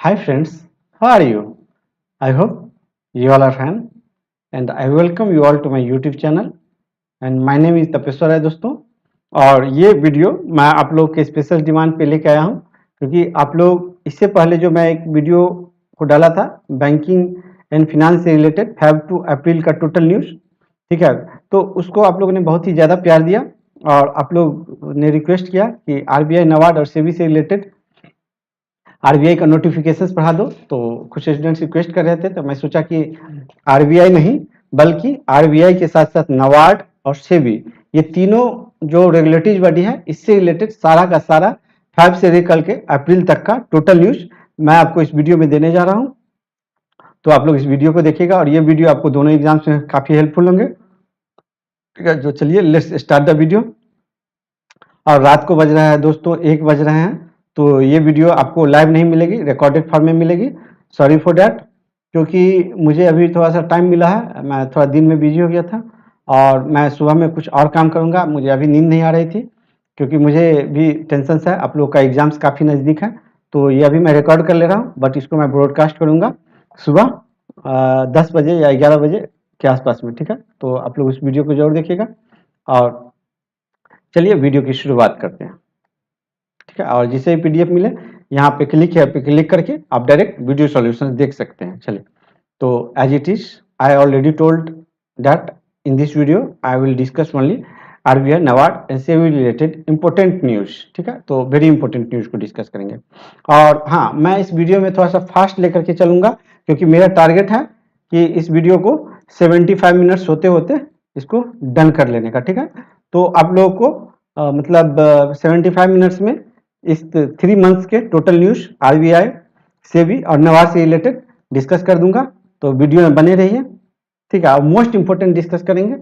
Hi friends, how are you? I hope you all are fine and I welcome you all to my YouTube channel and my name is Tapeshwar है दोस्तों। और ये video मैं आप लोग के special demand पे लेके आया हूँ क्योंकि आप लोग इससे पहले जो मैं एक वीडियो को डाला था बैंकिंग एंड फिनांस से रिलेटेड 5 to अप्रैल का टोटल न्यूज़, ठीक है। तो उसको आप लोगों ने बहुत ही ज़्यादा प्यार दिया और आप लोग ने रिक्वेस्ट किया कि आरबीआई नबार्ड और सेबी से रिलेटेड आरबीआई का नोटिफिकेशंस पढ़ा दो। तो कुछ स्टूडेंट्स रिक्वेस्ट कर रहे थे तो मैं सोचा कि आरबीआई नहीं बल्कि आरबीआई के साथ साथ नबार्ड और सेबी ये तीनों जो रेगुलेटरी बॉडी है इससे रिलेटेड सारा का सारा 5 से लेकर के अप्रैल तक का टोटल न्यूज मैं आपको इस वीडियो में देने जा रहा हूं। तो आप लोग इस वीडियो को देखिएगा और ये वीडियो आपको दोनों एग्जाम्स में काफी हेल्पफुल होंगे, ठीक है। जो चलिए लेट्स स्टार्ट द वीडियो। और रात को बज रहा है दोस्तों 1 बज रहे हैं, तो ये वीडियो आपको लाइव नहीं मिलेगी, रिकॉर्डेड फॉर्म में मिलेगी। सॉरी फॉर डैट, क्योंकि मुझे अभी थोड़ा सा टाइम मिला है, मैं थोड़ा दिन में बिजी हो गया था और मैं सुबह में कुछ और काम करूंगा। मुझे अभी नींद नहीं आ रही थी क्योंकि मुझे भी टेंशन है, आप लोग का एग्जाम्स काफ़ी नज़दीक है। तो ये अभी मैं रिकॉर्ड कर ले रहा हूँ बट इसको मैं ब्रॉडकास्ट करूँगा सुबह 10 बजे या 11 बजे के आसपास में, ठीक है। तो आप लोग उस वीडियो को जरूर देखिएगा और चलिए वीडियो की शुरुआत करते हैं, ठीक है। और जिसे भी पीडीएफ मिले यहाँ पे क्लिक है, पे क्लिक करके आप डायरेक्ट वीडियो सॉल्यूशन देख सकते हैं। चलिए, तो as it is I already told that in this video I will discuss only RBI NABARD and SEBI related important news, ठीक है। तो वेरी इंपॉर्टेंट न्यूज को डिस्कस करेंगे। और हाँ, मैं इस वीडियो में थोड़ा सा फास्ट लेकर के चलूंगा क्योंकि मेरा टारगेट है कि इस वीडियो को 75 मिनट्स होते होते इसको डन कर लेने का, ठीक है। तो आप लोगों को मतलब 75 मिनट्स में इस 3 मंथ्स के टोटल न्यूज आरबीआई सेबी और नबार्ड से रिलेटेड डिस्कस कर दूंगा। तो वीडियो में बने रहिए, ठीक है। और मोस्ट इंपोर्टेंट डिस्कस करेंगे,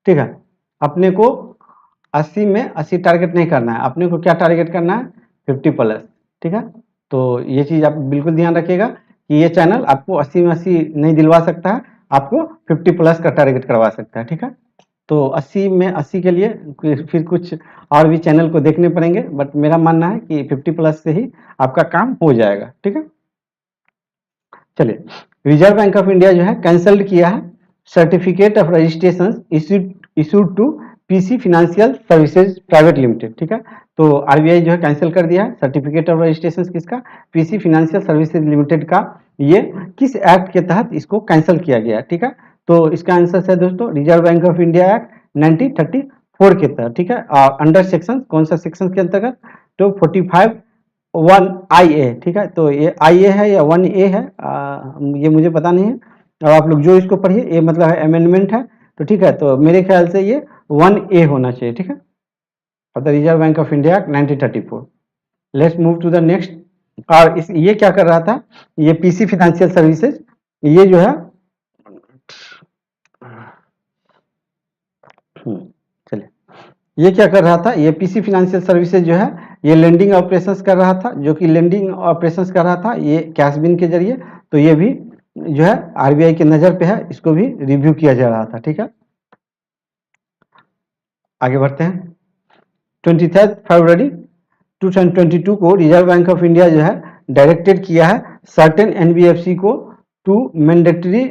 ठीक है। अपने को 80 में 80 टारगेट नहीं करना है, अपने को क्या टारगेट करना है 50 प्लस, ठीक है। तो ये चीज आप बिल्कुल ध्यान रखिएगा कि ये चैनल आपको 80 में 80 नहीं दिलवा सकता है, आपको 50 प्लस का टारगेट करवा सकता है, ठीक है। तो 80 में 80 के लिए फिर कुछ और भी चैनल को देखने पड़ेंगे बट मेरा मानना है कि 50 प्लस से ही आपका काम हो जाएगा, ठीक है। चलिए, रिजर्व बैंक ऑफ इंडिया जो है कैंसल्ड किया है certificate of registration issued to PC financial services private limited, ठीक है। तो आरबीआई जो है कैंसिल कर दिया है सर्टिफिकेट ऑफ रजिस्ट्रेशन किसका, पीसी फाइनेंशियल सर्विसेज लिमिटेड का। ये किस एक्ट के तहत इसको कैंसिल किया गया है, ठीक है। तो इसका आंसर है दोस्तों reserve bank of India act 1934 के तहत, ठीक है। और अंडर सेक्शन कौन सा सेक्शन के अंतर्गत, तो 45 1IA, ठीक है। तो ये IA है या 1A है, ये मुझे पता नहीं है। और आप लोग जो इसको पढ़िए, ये मतलब है अमेंडमेंट है, तो ठीक है। तो मेरे ख्याल से ये 1A होना चाहिए, ठीक है। और the Reserve bank of India 1934। Let's move to the next. और ये क्या कर रहा था, ये पीसी फाइनेंशियल सर्विसेज, ये जो है चलिए, ये क्या कर रहा था, ये पीसी फाइनेंशियल सर्विसेज जो है ये लेंडिंग ऑपरेशंस कर रहा था, जो कि लेंडिंग ऑपरेशंस कर रहा था ये कैश बिन के जरिए। तो ये भी जो है आरबीआई के नजर पे है, इसको भी रिव्यू किया जा रहा था, ठीक है। आगे बढ़ते हैं। 23 फरवरी 2022 को रिजर्व बैंक ऑफ इंडिया जो है डायरेक्टेड किया है सर्टेन एनबीएफसी को to mandatory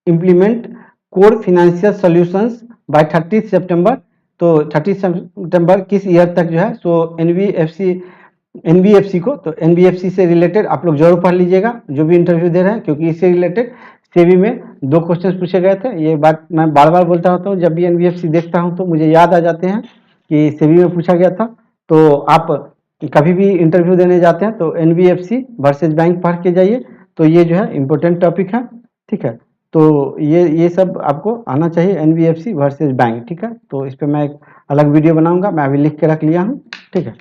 implement core financial solutions by 30 सितंबर। तो 30 सितंबर किस ईयर तक जो है, सो एनबीएफसी को, तो एनबीएफसी से रिलेटेड आप लोग जरूर पढ़ लीजिएगा जो भी इंटरव्यू दे रहे हैं, क्योंकि इससे रिलेटेड सेबी में 2 क्वेश्चन पूछे गए थे। ये बात मैं बार बार बोलता होता हूँ, जब भी एनबीएफसी देखता हूँ तो मुझे याद आ जाते हैं कि सेबी में पूछा गया था। तो आप कभी भी इंटरव्यू देने जाते हैं तो एनबीएफसी वर्सेज बैंक पढ़ के जाइए, तो ये जो है इंपॉर्टेंट टॉपिक है, ठीक है। तो ये सब आपको आना चाहिए, एनबीएफसी वर्सेज बैंक, ठीक है। तो इस पर मैं एक अलग वीडियो बनाऊंगा, मैं अभी लिख के रख लिया हूँ, ठीक है।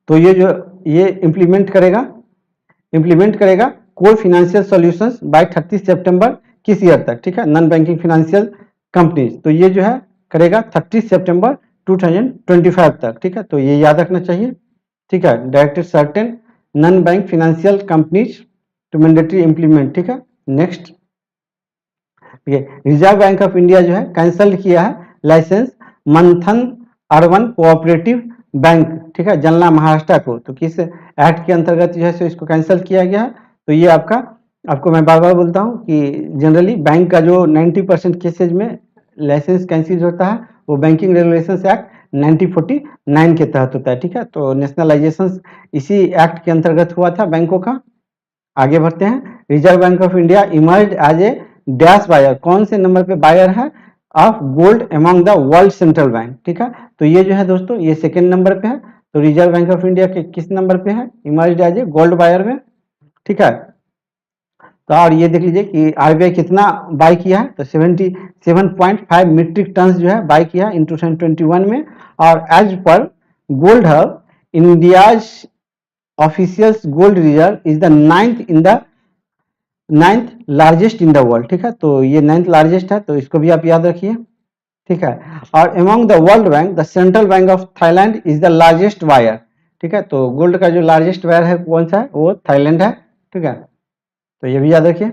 तो ये इम्प्लीमेंट करेगा कोर फाइनेंशियल सॉल्यूशंस बाय 30 सितंबर किस ईयर तक, ठीक है, नॉन बैंकिंग फाइनेंशियल कंपनीज। तो ये जो है करेगा 30 सितंबर 2025 तक, ठीक है। तो ये याद रखना चाहिए, ठीक है। Directed certain non bank financial companies to mandatory implement, ठीक है। Next, Reserve bank of India जो है कैंसल किया है लाइसेंस मंथन अर्बन कोऑपरेटिव बैंक, ठीक है, जलना महाराष्ट्र को, तो किस एक्ट के अंतर्गत जो है सो इसको कैंसिल किया गया है? तो ये आपको मैं बार बार बोलता हूँ कि जनरली बैंक का जो 90% केसेज में लाइसेंस कैंसिल होता है वो बैंकिंग रेगुलेशंस एक्ट 1949 के तहत होता है, ठीक है। तो नेशनलाइजेशन इसी एक्ट के अंतर्गत हुआ था बैंकों का। आगे बढ़ते हैं। Reserve bank of India emerge as a dash buyer, कौन से नंबर पे बायर है? Of gold among the world central bank, ठीक है। तो ये जो है दोस्तों ये सेकेंड नंबर पे है। तो रिजर्व बैंक ऑफ इंडिया के किस नंबर पे है? Emerge as a gold buyer में, ठीक है। तो और ये देख लीजिए कि आरबीआई कितना बाय किया है, तो 77.5 मीट्रिक टन जो है बाय किया इन 2021 में। और एज पर gold hub India's officials gold reserve is the ninth largest in the world, ठीक है। तो ये 9th लार्जेस्ट है, तो इसको भी आप याद रखिए, ठीक है। और among the world bank the central bank of Thailand is the largest buyer, ठीक है। तो गोल्ड का जो लार्जेस्ट बायर है कौन सा है? वो थाईलैंड है, ठीक है। तो ये भी याद रखिए।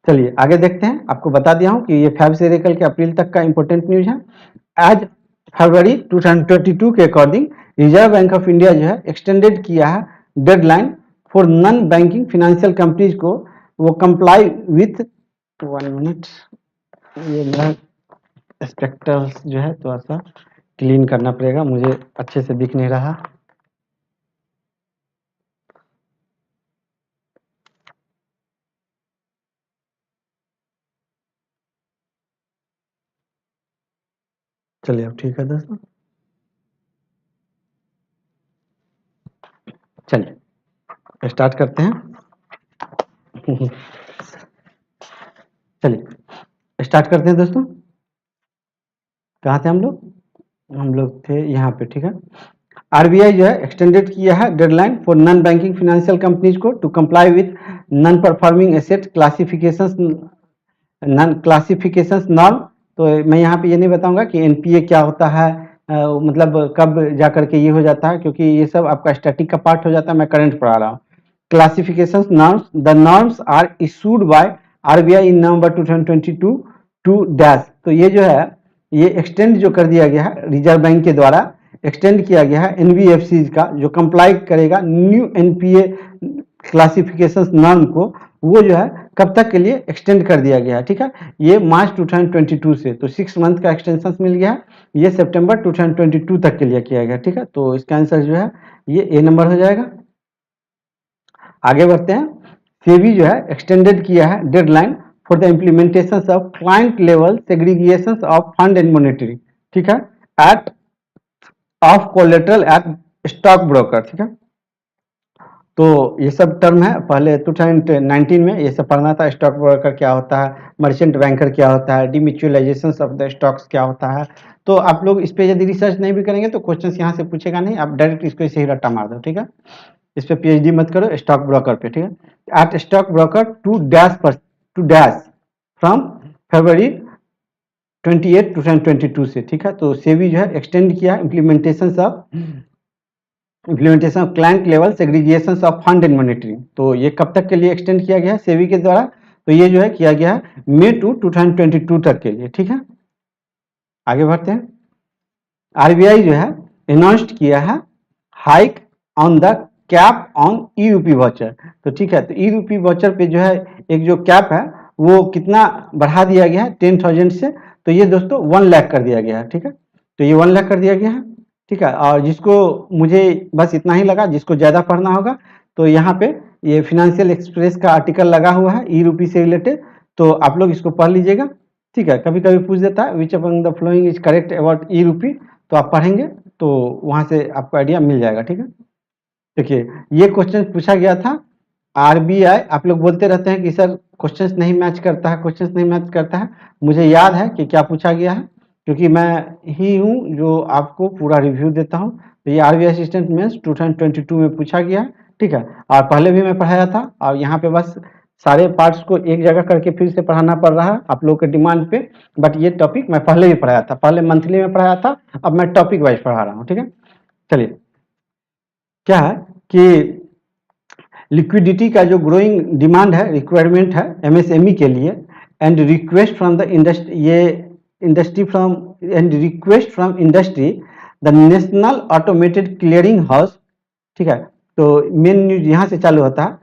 चलिए आगे देखते हैं। आपको बता दिया हूं कि ये 5 से लेकर के अप्रैल तक का इंपॉर्टेंट न्यूज है। आज फरवरी 2022 के according reserve bank of India जो है एक्सटेंडेड किया है deadline for non banking financial companies को वो कंप्लाई विथ 1 मिनट, ये मेरा स्पेक्ट्रल्स जो है थोड़ा सा क्लीन करना पड़ेगा, मुझे अच्छे से दिख नहीं रहा। चलिए अब ठीक है दोस्तों। चलिए स्टार्ट करते हैं। चलिए स्टार्ट करते हैं दोस्तों। कहाँ थे हम लोग? हम लोग थे यहाँ पे, ठीक है। आरबीआई जो है एक्सटेंडेड किया है deadline for non banking financial companies को to comply with non performing asset classifications norm. तो मैं यहाँ पे ये नहीं बताऊंगा कि एनपीए क्या होता है, मतलब कब जा करके ये हो जाता है, क्योंकि ये सब आपका स्टैटिक का पार्ट हो जाता है, मैं करंट पढ़ा रहा हूँ। Classifications norms, the norms are issued by RBI in November 2022 to dash. तो ये जो है ये एक्सटेंड जो कर दिया गया है रिजर्व बैंक के द्वारा, एक्सटेंड किया गया है एनबीएफसी का जो कंप्लाई करेगा न्यू एनपीए क्लासिफिकेशन नॉर्म को, वो जो है कब तक के लिए एक्सटेंड कर दिया गया है, ठीक है। ये मार्च 2022 से, तो 6 मंथ का एक्सटेंशन मिल गया है। ये सितंबर 2022 तक के लिए किया गया, ठीक है। तो इसका आंसर जो है ये ए नंबर हो जाएगा। आगे बढ़ते हैं। सेबी जो है एक्सटेंडेड किया है deadline for the implementation of client level segregation of fund and monetary, ठीक है, at of collateral at stock broker, ठीक है। तो ये सब टर्म है, पहले 2019 में ये सब पढ़ना था। स्टॉक ब्रोकर क्या होता है, मर्चेंट बैंकर क्या होता है, डिम्यूचुअलाइजेशन ऑफ द स्टॉक्स क्या होता है। तो आप लोग इस पे यदि रिसर्च नहीं भी करेंगे तो क्वेश्चन यहाँ से पूछेगा नहीं, आप डायरेक्ट इसको इसे ही रट्टा मार दो, ठीक है। इस पे पीएचडी मत करो, स्टॉक ब्रोकर पे, ठीक है। At stock broker to dash from February 28 2022 से, ठीक है। तो सेबी जो है एक्सटेंड किया implementation of client level segregation of fund and monitoring. तो ये कब तक के लिए एक्सटेंड किया गया है सेबी के द्वारा? तो ये जो है किया गया है मई 2022 तक के लिए, ठीक है। आगे बढ़ते हैं। आरबीआई जो है अनाउंस्ड किया है hike on the cap on e rupee voucher, तो ठीक है। तो ई रूपी वाउचर पे जो है एक जो कैप है वो कितना बढ़ा दिया गया है 10,000 से, तो ये दोस्तों 1 लाख कर दिया गया है, ठीक है। तो ये 1 लाख कर दिया गया है, ठीक है। और जिसको मुझे बस इतना ही लगा, जिसको ज़्यादा पढ़ना होगा तो यहाँ पे ये फिनेंशियल एक्सप्रेस का आर्टिकल लगा हुआ है ई रूपी से रिलेटेड, तो आप लोग इसको पढ़ लीजिएगा, ठीक है। कभी कभी पूछ देता है which among the following is correct about e rupee, तो आप पढ़ेंगे तो वहाँ से आपको आइडिया मिल जाएगा, ठीक है। देखिए ये क्वेश्चन पूछा गया था आरबीआई, आप लोग बोलते रहते हैं कि सर क्वेश्चंस नहीं मैच करता है, क्वेश्चंस नहीं मैच करता है। मुझे याद है कि क्या पूछा गया है, क्योंकि मैं ही हूँ जो आपको पूरा रिव्यू देता हूँ। तो ये आरबीआई असिस्टेंट मेंस 2022 में पूछा गया है, ठीक है। और पहले भी मैं पढ़ाया था, और यहाँ पे बस सारे पार्ट्स को एक जगह करके फिर से पढ़ाना पड़ रहा है आप लोग के डिमांड पे, बट ये टॉपिक मैं पहले भी पढ़ाया था, पहले मंथली में पढ़ाया था, अब मैं टॉपिक वाइज पढ़ा रहा हूँ, ठीक है। चलिए क्या है कि लिक्विडिटी का जो ग्रोइंग डिमांड है, रिक्वायरमेंट है एमएसएमई के लिए, and request from the industry, ये industry from and request from industry the national automated clearing house, ठीक है, तो मेन न्यूज यहाँ से चालू होता है।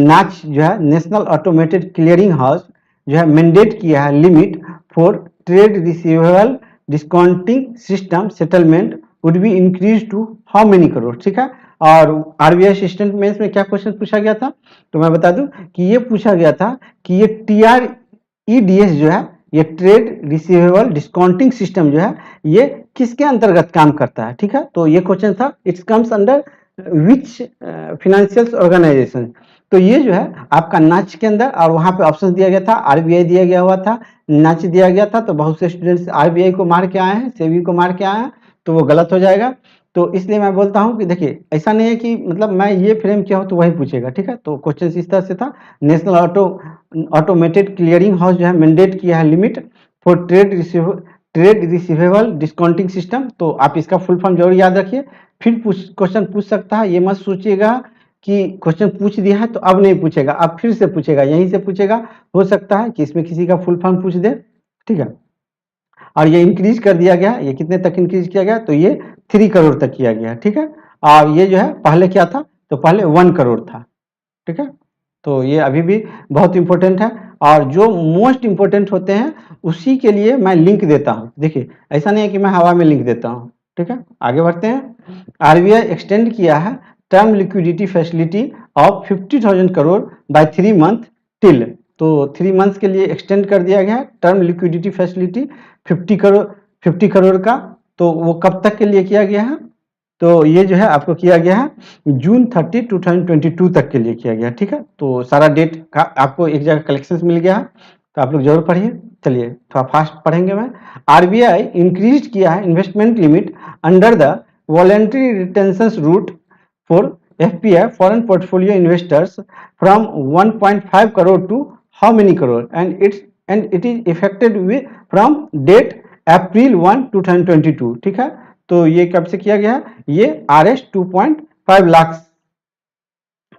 नाच जो है नेशनल ऑटोमेटेड क्लियरिंग हाउस जो है मैंडेट किया है limit for trade receivable discounting system settlement would be increase to how many crore, ठीक है। और आरबीआई असिस्टेंट में इसमें क्या क्वेश्चन पूछा गया था, तो मैं बता दूं कि ये पूछा गया था कि ये TREDS जो है, ये ट्रेड रिसीवेबल डिस्काउंटिंग सिस्टम जो है, ये किसके अंतर्गत काम करता है, ठीक है। तो ये क्वेश्चन था, it's comes under which financial organisation. तो ये जो है आपका नाच के अंदर, और वहां पे ऑप्शन दिया गया था, आरबीआई दिया गया हुआ था, नाच दिया गया था, तो बहुत से स्टूडेंट्स आरबीआई को मार के आए हैं, सेबी को मार के आए हैं, तो वो गलत हो जाएगा। तो इसलिए मैं बोलता हूं कि देखिए ऐसा नहीं है कि मतलब मैं ये फ्रेम किया हूं तो वही पूछेगा, ठीक है। तो क्वेश्चन इस तरह से था, नेशनल ऑटोमेटेड क्लियरिंग हाउस जो है मैंडेट किया है limit for trade receivable discounting system. तो आप इसका फुल फॉर्म जरूर याद रखिए, फिर क्वेश्चन पूछ सकता है, ये मत सोचिएगा कि क्वेश्चन पूछ दिया है तो अब नहीं पूछेगा, अब फिर से पूछेगा, यहीं से पूछेगा, हो सकता है कि इसमें किसी का फुल फॉर्म पूछ दे, ठीक है। और ये इंक्रीज कर दिया गया, ये कितने तक इंक्रीज किया गया, तो ये 3 करोड़ तक किया गया, ठीक है। और ये जो है पहले क्या था, तो पहले 1 करोड़ था, ठीक है। तो ये अभी भी बहुत इंपॉर्टेंट है, और जो मोस्ट इंपॉर्टेंट होते हैं उसी के लिए मैं लिंक देता हूं। देखिए ऐसा नहीं है कि मैं हवा में लिंक देता हूं, ठीक है। आगे बढ़ते हैं। आरबीआई एक्सटेंड किया है term liquidity facility of 50,000 crore by 3 month till. तो 3 मंथ्स के लिए एक्सटेंड कर दिया गया है टर्म लिक्विडिटी फैसिलिटी 50 करोड़ का। तो वो कब तक के लिए किया गया है, तो ये जो है आपको किया गया है जून 30, 2022 तक के लिए किया गया, ठीक है। तो सारा डेट का आपको एक जगह कलेक्शन मिल गया है, तो आप लोग जरूर पढ़िए। चलिए थोड़ा फास्ट पढ़ेंगे मैं। आरबीआई इंक्रीज किया है investment limit under the voluntary retention route for FPI foreign portfolio investors from 1.5 crore to how many crore, and it is effected with from date April 1, 2022, ठीक है। तो ये कब से किया गया है, ये RS 2.5 लाख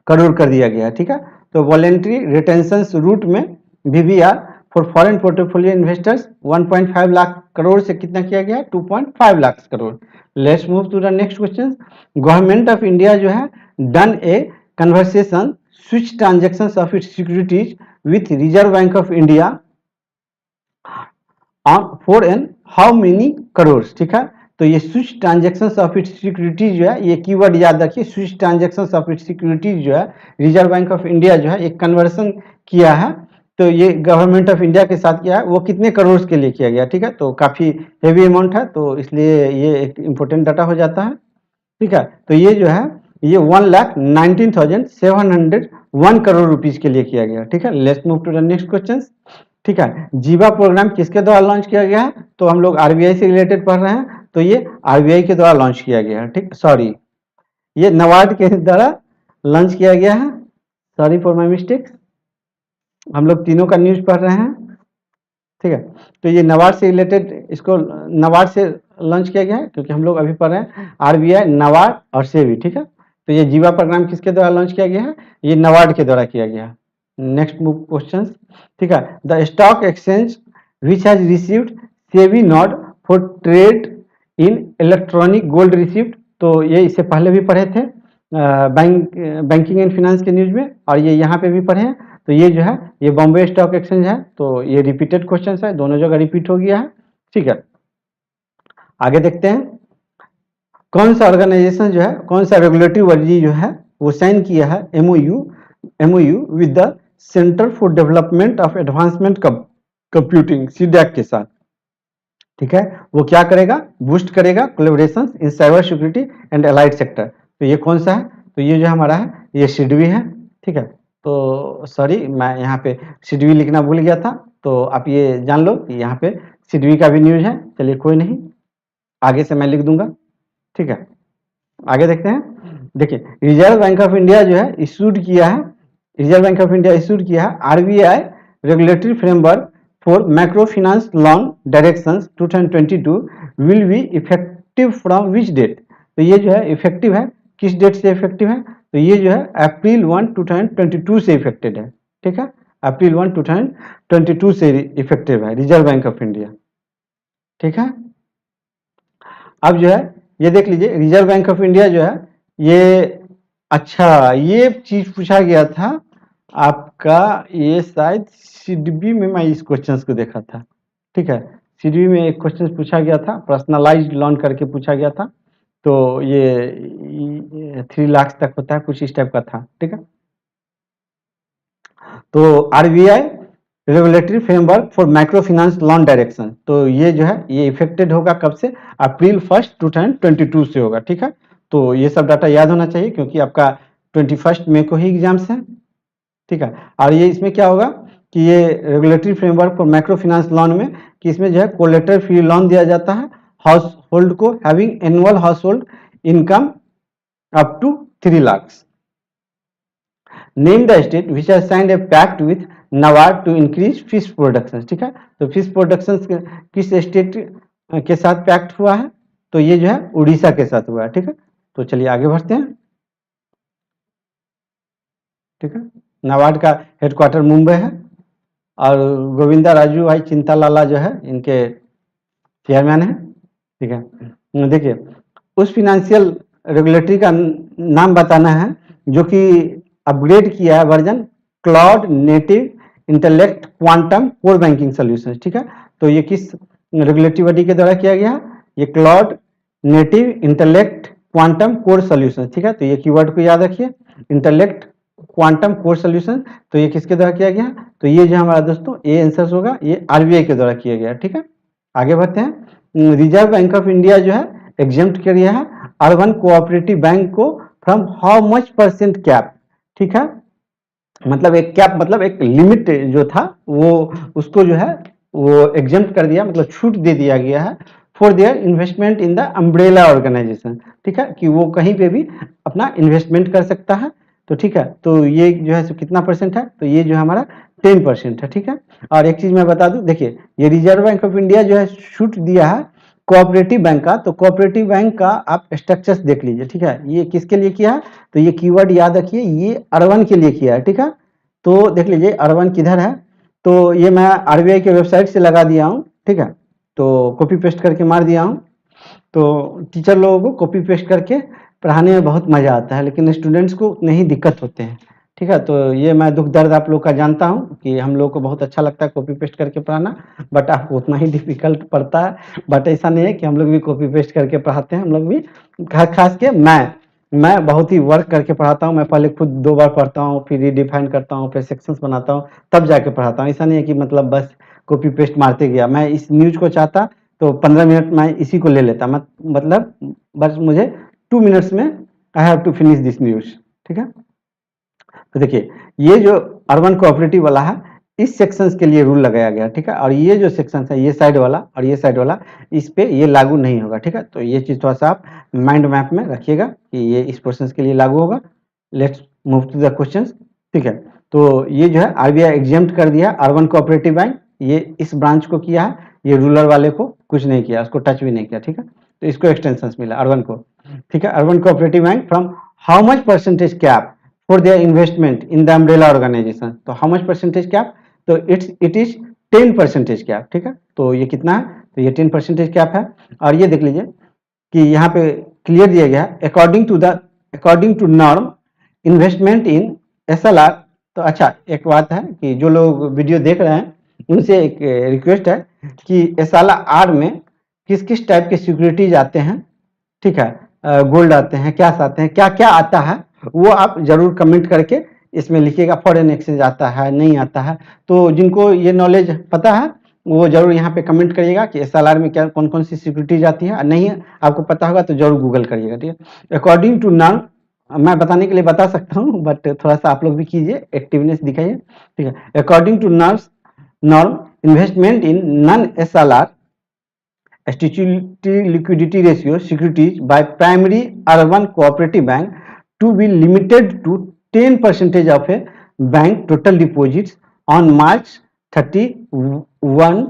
करोड़ कर दिया गया है, ठीक है। तो वॉलेंट्री रिटेंशन रूट में VVR for foreign portfolio investors 1.5 lakh crore से कितना किया गया है, 2.5 lakh crore. Let's move to the next question. Government of India जो है done a conversation switch transaction of its securities with Reserve bank of India for an how many crore, ठीक है। तो ये switch transaction of its securities जो है, ये keyword याद रखिए, switch transaction of its securities जो है रिजर्व बैंक ऑफ इंडिया जो है एक कन्वर्सन किया है। तो ये गवर्नमेंट ऑफ इंडिया के साथ किया है, वो कितने करोड़ के लिए किया गया, ठीक है। तो काफी हेवी अमाउंट है, तो इसलिए ये एक इंपॉर्टेंट डाटा हो जाता है, ठीक है। तो ये जो है ये 1,19,701 करोड़ रुपीज के लिए किया गया, ठीक है। Let's move to the next question, ठीक है। जीवा प्रोग्राम किसके द्वारा लॉन्च किया गया है, तो हम लोग आरबीआई से रिलेटेड पढ़ रहे हैं, तो ये आरबीआई के द्वारा लॉन्च किया गया है, ठीक, सॉरी ये नबार्ड के द्वारा लॉन्च किया गया है, सॉरी फॉर माय मिस्टेक्स। हम लोग तीनों का न्यूज पढ़ रहे हैं, ठीक है। तो ये नबार्ड से रिलेटेड, इसको नबार्ड से लॉन्च किया गया है क्योंकि हम लोग अभी पढ़ रहे हैं आरबीआई, नबार्ड और सेबी, ठीक है। तो ये जीवा प्रोग्राम किसके द्वारा लॉन्च किया गया है, ये नबार्ड के द्वारा किया गया है। नेक्स्ट मूव क्वेश्चन, ठीक है। The stock exchange which has received SEBI node for trade in electronic gold receipt. तो ये इससे पहले भी पढ़े थे बैंकिंग एंड फाइनेंस के न्यूज में, और ये यहाँ पे भी पढ़े हैं। तो ये जो है ये बॉम्बे स्टॉक एक्सचेंज है, तो ये रिपीटेड क्वेश्चन है, दोनों जगह रिपीट हो गया है, ठीक है। आगे देखते हैं कौन सा ऑर्गेनाइजेशन जो है, कौन सा रेगुलेटरी बॉडी जो है वो साइन किया है MOU with the centre for development of advancement computing CDAC के साथ, ठीक है। वो क्या करेगा, बूस्ट करेगा collaboration in cyber security and allied sector. तो ये कौन सा है, तो ये जो हमारा है ये सिडवी है, ठीक है। तो सॉरी मैं यहाँ पे सिडवी लिखना भूल गया था, तो आप ये जान लो कि यहाँ पे सिडवी का भी न्यूज है। चलिए कोई नहीं, आगे से मैं लिख दूंगा, ठीक है। आगे देखते हैं, देखिए रिजर्व बैंक ऑफ इंडिया जो है इशूड किया है, Reserve bank of India issued किया है RBI regulatory framework for micro finance loan directions 2022 will be effective from which date. तो ये जो है इफेक्टिव है, किस डेट से इफेक्टिव है, तो ये जो है अप्रैल 1, 2022 से इफेक्टेड है, ठीक है। अप्रैल 1, 2022 से इफेक्टिव है रिजर्व बैंक ऑफ इंडिया, ठीक है। अब जो है ये देख लीजिए, रिजर्व बैंक ऑफ इंडिया जो है ये, अच्छा ये चीज पूछा गया था आपका, ये शायद सीडीबी में मैं इस क्वेश्चंस को देखा था, ठीक है। सीडीबी में एक क्वेश्चन पूछा गया था, पर्सनलाइज्ड लोन करके पूछा गया था, तो ये 3 लाख तक होता है, कुछ इस टाइप का था, ठीक है। तो RBI regulatory framework for micro finance loan direction, तो ये जो है ये इफेक्टेड होगा कब से, अप्रैल 1 2022 से होगा, ठीक है। तो ये सब डाटा याद होना चाहिए क्योंकि आपका 21 मई को ही एग्जाम्स हैं, ठीक है। और ये इसमें क्या होगा कि ये regulatory framework for micro finance loan में कि इसमें जो है कोलेटरल फ्री लोन दिया जाता है हाउस होल्ड को having annual house hold income up to 3 lakh. Name the state which has signed a pact with NABARD to increase fish production, ठीक है। तो फिश प्रोडक्शन किस स्टेट के साथ पैक्ट हुआ है, तो ये जो है उड़ीसा के साथ हुआ है, ठीक है। तो चलिए आगे बढ़ते हैं, ठीक है। नाबार्ड का हेडक्वार्टर मुंबई है और गोविंदा राजू भाई चिंतालाला जो है इनके चेयरमैन है, ठीक है। देखिए उस फिनेंशियल रेगुलेटरी का नाम बताना है जो कि अपग्रेड किया है version cloud native intellect quantum core banking solution, ठीक है। तो ये किस रेगुलेटरी बॉडी के द्वारा किया गया है, ये cloud native intellect quantum core solution, ठीक है। तो ये कीवर्ड को याद रखिए, इंटेलेक्ट क्वांटम कोर सॉल्यूशन, तो ये किसके द्वारा किया गया, तो ये जो हमारा दोस्तों ये आंसर होगा, ये आरबीआई के द्वारा किया गया, ठीक है। आगे बढ़ते हैं, रिजर्व बैंक ऑफ इंडिया जो है एग्जेम्प्ट किया है अर्बन कोऑपरेटिव बैंक को from how much percent cap, ठीक है। मतलब एक कैप मतलब एक लिमिट जो था वो उसको जो है वो एग्जेम्प्ट कर दिया, मतलब छूट दे दिया गया है for their investment in the umbrella organisation, ठीक है, कि वो कहीं पे भी अपना इन्वेस्टमेंट कर सकता है, तो ठीक है। तो ये जो है कितना परसेंट है, तो ये जो है हमारा 10% है, ठीक है। और एक चीज मैं बता दूं, देखिए ये रिजर्व बैंक ऑफ इंडिया जो है छूट दिया है कोऑपरेटिव बैंक का, तो कोऑपरेटिव बैंक का आप स्ट्रक्चर्स देख लीजिए, ठीक है। ये किसके लिए किया है, तो ये कीवर्ड याद रखिए, ये अर्बन के लिए किया है, ठीक है। तो देख लीजिए अर्बन किधर है, तो ये मैं आरबीआई के वेबसाइट से लगा दिया हूँ, ठीक है। तो कॉपी पेस्ट करके मार दिया हूँ, तो टीचर लोगों को कॉपी पेस्ट करके पढ़ाने में बहुत मजा आता है, लेकिन स्टूडेंट्स को उतने ही दिक्कत होते हैं, ठीक है। तो ये मैं दुख दर्द आप लोग का जानता हूँ कि हम लोग को बहुत अच्छा लगता है कॉपी पेस्ट करके पढ़ाना, बट आपको उतना ही डिफिकल्ट पड़ता है। बट ऐसा नहीं है कि हम लोग भी कॉपी पेस्ट करके पढ़ाते हैं, हम लोग भी खास के मैं बहुत ही वर्क करके पढ़ाता हूँ। मैं पहले खुद 2 बार पढ़ता हूँ, फिर रिडिफाइन करता हूँ, फिर सेक्शंस बनाता हूँ, तब जाके पढ़ाता हूँ। ऐसा नहीं है कि मतलब बस कॉपी पेस्ट मारते गया। मैं इस न्यूज को चाहता तो 15 मिनट मैं इसी को ले लेता, मतलब बस मुझे 2 मिनट्स में I have to finish this news, ठीक है। तो देखिए ये जो अर्बन कोऑपरेटिव वाला है इस सेक्शंस के लिए रूल लगाया गया, ठीक है। और ये जो सेक्शन है ये साइड वाला और ये साइड वाला इस पे ये लागू नहीं होगा, ठीक है। तो ये चीज थोड़ा सा आप माइंड मैप में रखिएगा कि ये इस पोर्शन के लिए लागू होगा। Let's move to the questions, ठीक है। तो ये जो है आरबीआई एग्जेम्प्ट कर दिया अर्बन कोऑपरेटिव बैंक, ये इस ब्रांच को किया है, ये रूरल वाले को कुछ नहीं किया, उसको टच भी नहीं किया, ठीक है। तो इसको एक्सटेंशन मिला अर्बन को, ठीक है। Urban cooperative bank from how much percentage cap for their investment in the umbrella organisation, तो हाउ मच परसेंटेज कैप, तो इट इज 10% कैप, ठीक है। तो ये कितना है, तो ये 10% कैप है। और ये देख लीजिए कि यहाँ पे क्लियर दिया गया है according to norm investment in SLR. तो अच्छा एक बात है कि जो लोग वीडियो देख रहे हैं उनसे एक रिक्वेस्ट है कि एसएलआर में किस किस टाइप के सिक्योरिटीज आते हैं, ठीक है, गोल्ड आते हैं, कैश आते हैं, क्या क्या आता है वो आप जरूर कमेंट करके इसमें लिखिएगा। फॉरेन एक्सचेंज आता है नहीं आता है, तो जिनको ये नॉलेज पता है वो जरूर यहाँ पे कमेंट करिएगा कि एसएलआर में क्या कौन कौन सी सिक्योरिटीज आती है, नहीं आपको पता होगा तो जरूर गूगल करिएगा, ठीक है। अकॉर्डिंग टू नॉर्म, मैं बताने के लिए बता सकता हूँ बट थोड़ा सा आप लोग भी कीजिए, एक्टिवनेस दिखाइए, ठीक है। According to norm investment in non SLR statutory liquidity ratio securities by primary urban cooperative bank to be limited to 10% of a bank total deposits on March 31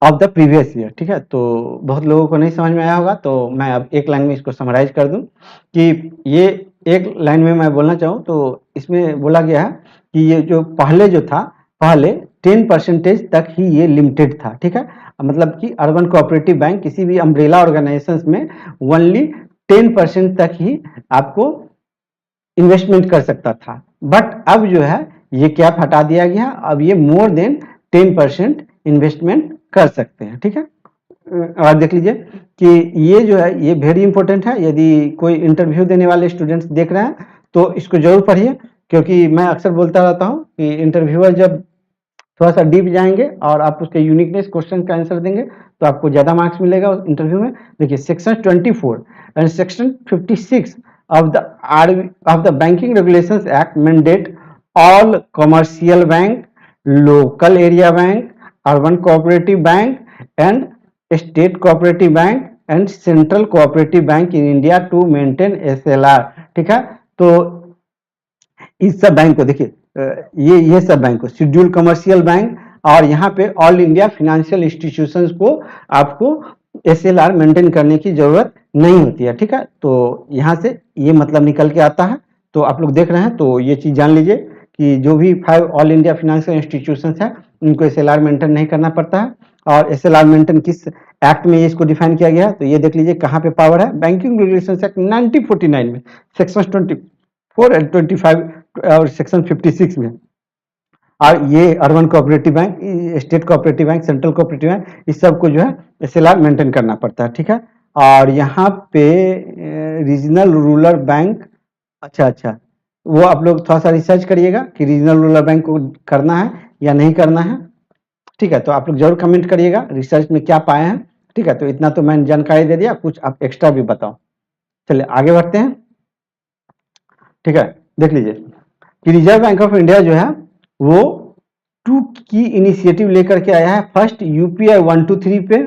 of the previous year, ठीक है। तो बहुत लोगों को नहीं समझ में आया होगा, तो मैं अब एक लाइन में इसको समराइज कर दूं कि ये एक लाइन में मैं बोलना चाहूँ तो इसमें बोला गया है कि ये जो पहले जो था पहले 10% तक ही ये लिमिटेड था, ठीक है। मतलब कि अर्बन कोऑपरेटिव बैंक किसी भी अम्ब्रेला ऑर्गेनाइजेशंस में ओनली 10% तक ही आपको इन्वेस्टमेंट कर सकता था, बट अब जो है ये कैप हटा दिया गया, अब ये मोर देन 10% इन्वेस्टमेंट कर सकते हैं। ठीक है, और देख लीजिए कि ये जो है ये वेरी इंपॉर्टेंट है, यदि कोई इंटरव्यू देने वाले स्टूडेंट्स देख रहे हैं तो इसको जरूर पढ़िए, क्योंकि मैं अक्सर बोलता रहता हूँ कि इंटरव्यूअर जब थोड़ा सा डीप जाएंगे और आप उसके यूनिकनेस क्वेश्चन का आंसर देंगे तो आपको ज्यादा मार्क्स मिलेगा उस इंटरव्यू में। देखिए section 24 and section 56 of the of the Banking Regulations Act mandate all commercial bank, local area bank, urban cooperative bank and state cooperative bank and central cooperative bank in India to maintain SLR। ठीक है, तो इस सब bank को देखिए, ये सब bank को शेड्यूल कमर्शियल बैंक और यहाँ पे ऑल इंडिया फाइनेंशियल इंस्टीट्यूशंस को आपको SLR मेंटेन करने की जरूरत नहीं होती है। ठीक है, तो यहाँ से ये मतलब निकल के आता है, तो आप लोग देख रहे हैं तो ये चीज जान लीजिए कि जो भी 5 ऑल इंडिया फाइनेंशियल इंस्टीट्यूशंस है उनको SLR मेंटेन नहीं करना पड़ता है। और SLR मेंटेन किस एक्ट में इसको डिफाइन किया गया है, तो ये देख लीजिए कहाँ पे पावर है, बैंकिंग रेगुलेशंस एक्ट 1949 में सेक्शन 24 एंड 25 और सेक्शन 56 में। और ये urban cooperative bank, state cooperative bank, central cooperative bank, इस सब को जो है SLR मेंटेन करना पड़ता है। ठीक है, और यहाँ पे रीजनल रूरल बैंक, अच्छा वो आप लोग थोड़ा सा रिसर्च करिएगा कि रीजनल रूरल बैंक को करना है या नहीं करना है। ठीक है, तो आप लोग जरूर कमेंट करिएगा रिसर्च में क्या पाए हैं। ठीक है, तो इतना तो मैंने जानकारी दे दिया, कुछ आप एक्स्ट्रा भी बताओ। चलिए आगे बढ़ते हैं। ठीक है, देख लीजिए कि रिजर्व बैंक ऑफ इंडिया जो है वो 2 की इनिशिएटिव लेकर के आया है। फर्स्ट UPI 123 पे,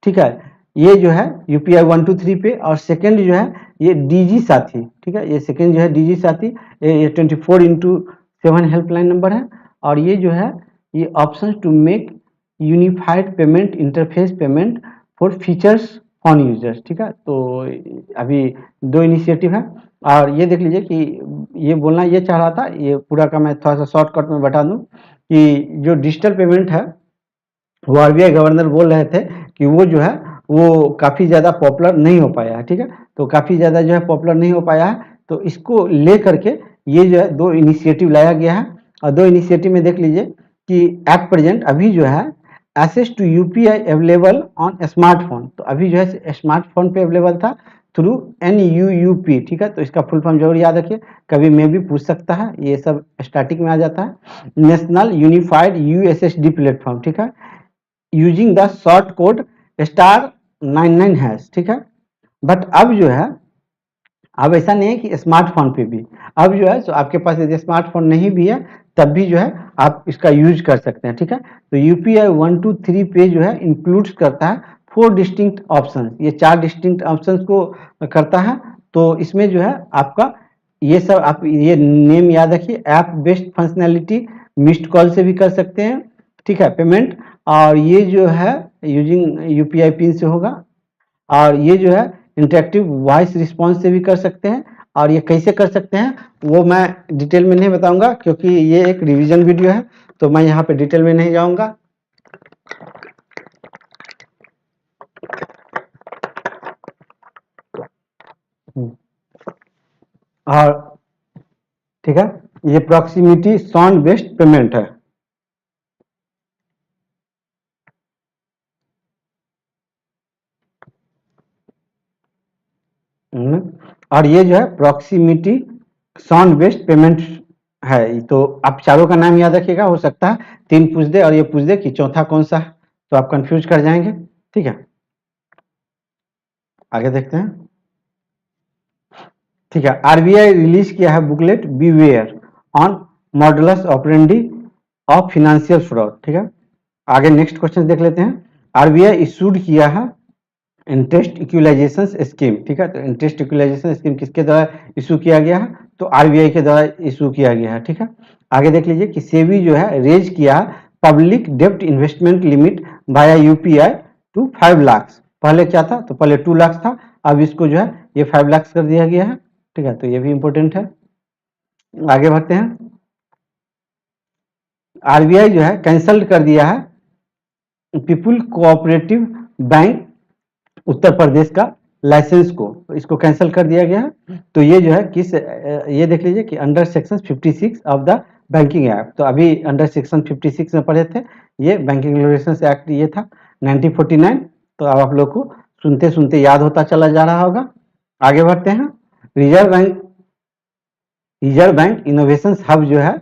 ठीक है, ये जो है UPI 123 पे, और सेकंड जो है ये DG साथी। ठीक है, ये सेकंड जो है DG साथी, ये 24x7 हेल्पलाइन नंबर है, और ये जो है ये option to make unified payment interface payment for features phone users. ठीक है, तो अभी 2 इनिशिएटिव है। और ये देख लीजिए कि ये बोलना ये चाह रहा था, ये पूरा का मैं थोड़ा सा शॉर्टकट में बता दूं कि जो डिजिटल पेमेंट है वो RBI गवर्नर बोल रहे थे कि वो जो है वो काफ़ी ज़्यादा पॉपुलर नहीं हो पाया है। ठीक है, तो काफ़ी ज़्यादा जो है पॉपुलर नहीं हो पाया है, तो इसको ले करके ये जो है 2 इनिशिएटिव लाया गया है। और 2 इनिशिएटिव में देख लीजिए कि एट प्रेजेंट अभी जो है access to UPI available on smartphone, तो अभी जो है स्मार्टफोन पे अवेलेबल था थ्रू NUUP। ठीक है, तो इसका फुल फॉर्म जरूर याद रखिए, कभी मैं भी पूछ सकता है, ये सब स्टैटिक में आ जाता है। नेशनल यूनिफाइड USSD प्लेटफॉर्म, ठीक है, यूजिंग द शॉर्ट कोड *99#। ठीक है, बट अब जो है अब ऐसा नहीं है कि स्मार्टफोन पे भी, अब जो है तो आपके पास यदि स्मार्टफोन नहीं भी है तब भी जो है आप इसका यूज कर सकते हैं। ठीक है, तो UPI 123 पे जो है इंक्लूड्स करता है 4 डिस्टिंक्ट ऑप्शन, ये 4 डिस्टिंक्ट ऑप्शन को करता है। तो इसमें जो है आपका ये सब आप ये नेम याद रखिए, app based functionality, missed call से भी कर सकते हैं। ठीक है, पेमेंट, और ये जो है यूजिंग UPI पिन से होगा, और ये जो है इंटरेक्टिव वॉइस रिस्पॉन्स से भी कर सकते हैं। और ये कैसे कर सकते हैं वो मैं डिटेल में नहीं बताऊंगा, क्योंकि ये एक रिवीजन वीडियो है, तो मैं यहाँ पे डिटेल में नहीं जाऊंगा। और ठीक है, ये प्रॉक्सिमिटी साउंड बेस्ड पेमेंट है। और ये जो है प्रॉक्सिमिटी साउंड बेस्ड पेमेंट है। तो आप चारों का नाम याद रखिएगा, हो सकता है 3 पूछ दे और ये पूछ दे कि चौथा कौन सा है, तो आप कंफ्यूज कर जाएंगे। ठीक है, आगे देखते हैं। ठीक है, RBI रिलीज किया है booklet beware on modulus operandi of financial fraud. ठीक है, आगे नेक्स्ट क्वेश्चन देख लेते हैं। RBI इशूड किया है इंटरेस्ट इक्वलाइजेशन स्कीम। ठीक है, तो इंटरेस्ट इक्वलाइजेशन स्कीम किसके द्वारा इशू किया गया है, तो RBI के द्वारा इशू किया गया है। ठीक है, आगे देख लीजिए कि सेबी जो है रेज किया पब्लिक डेप्ट investment limit via UPI to 5 lakh. पहले क्या था, तो पहले 2 लाख था, अब इसको जो है ये 5 लाख कर दिया गया है। ठीक है, तो ये भी इंपॉर्टेंट है। आगे बढ़ते हैं। RBI जो है कैंसल कर दिया है people cooperative bank Uttar Pradesh का लाइसेंस को इसको कैंसिल कर दिया गया है। तो ये जो है किस ये देख लीजिए कि under section 56 of the banking act, तो अभी अंडर सेक्शन 56 में पढ़े थे, ये बैंकिंग रेगुलेशंस एक्ट ये था 1949। तो अब आप लोग को सुनते सुनते याद होता चला जा रहा होगा। आगे बढ़ते हैं। रिजर्व बैंक इनोवेशन हब जो है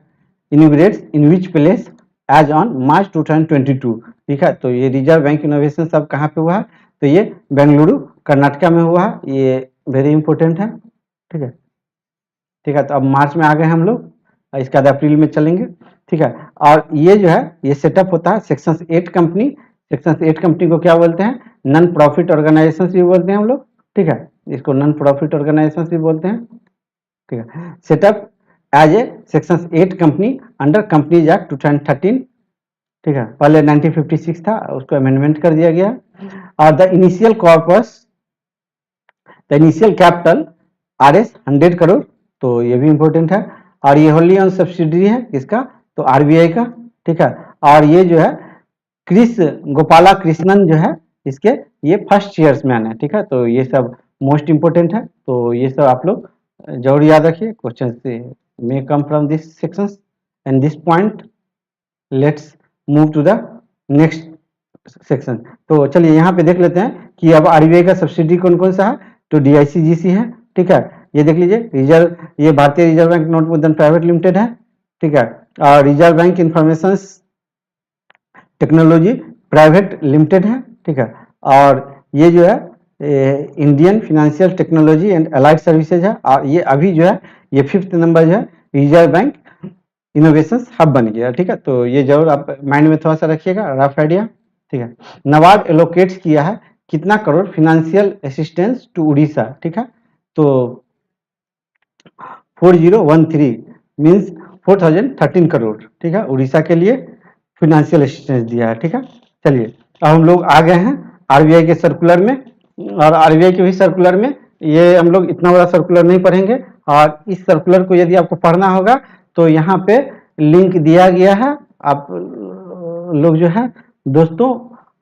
inaugurates in which place as on March 2022। ठीक है, तो ये रिजर्व बैंक इनोवेशन हब कहाँ पे हुआ है? तो ये बेंगलुरु कर्नाटका में हुआ है। ये वेरी इंपॉर्टेंट है। ठीक है, ठीक है। तो अब मार्च में आ गए हम लोग, इसके बाद अप्रैल में चलेंगे। ठीक है, और ये जो है ये सेटअप होता है सेक्शन 8 कंपनी। सेक्शन 8 कंपनी को क्या बोलते हैं? नॉन प्रॉफिट ऑर्गेनाइजेशन भी बोलते हैं हम लोग। ठीक है, इसको नॉन प्रॉफिट ऑर्गेनाइजेशन भी बोलते हैं। ठीक है, setup as a section 8 company under companies act 2013। ठीक है, पहले 1956 था, उसको अमेंडमेंट कर दिया गया। और the initial corpus, the initial capital RS 100 crore, तो ये भी इंपॉर्टेंट है। और ये होली ऑन सब्सिडरी है किसका? तो RBI का। ठीक है, और ये जो है गोपाला कृष्णन जो है इसके ये फर्स्ट चेयरमैन है। ठीक है, तो ये सब मोस्ट इंपोर्टेंट है, तो ये सब आप लोग जरूर याद रखिए। क्वेश्चन से may come from this sections and this point. Let's move to the next section. तो चलिए यहाँ पे देख लेते हैं कि अब RBI का सब्सिडी कौन कौन सा है। तो DICGC है। ठीक है, ये देख लीजिए ये भारतीय reserve bank note Mudran private limited है। ठीक है, और reserve bank information technology private limited है। ठीक है, और ये जो है Indian financial technology and allied services है। और ये अभी जो है ये 5th नंबर जो है रिजर्व बैंक इनोवेशन हब बन गया। ठीक है, तो ये जरूर आप माइंड में थोड़ा सा रखिएगा, रफ आइडिया। ठीक है, नाबार्ड एलोकेट्स किया है कितना crore financial assistance to Orissa. ठीक है, तो 4013 मीन्स 4013 करोड़। ठीक है, उड़ीसा के लिए फाइनेंशियल असिस्टेंस दिया है। ठीक है, चलिए अब हम लोग आ गए हैं RBI के सर्कुलर में। और RBI के भी सर्कुलर में ये हम लोग इतना बड़ा सर्कुलर नहीं पढ़ेंगे, और इस सर्कुलर को यदि आपको पढ़ना होगा तो यहाँ पे लिंक दिया गया है। आप लोग जो है दोस्तों,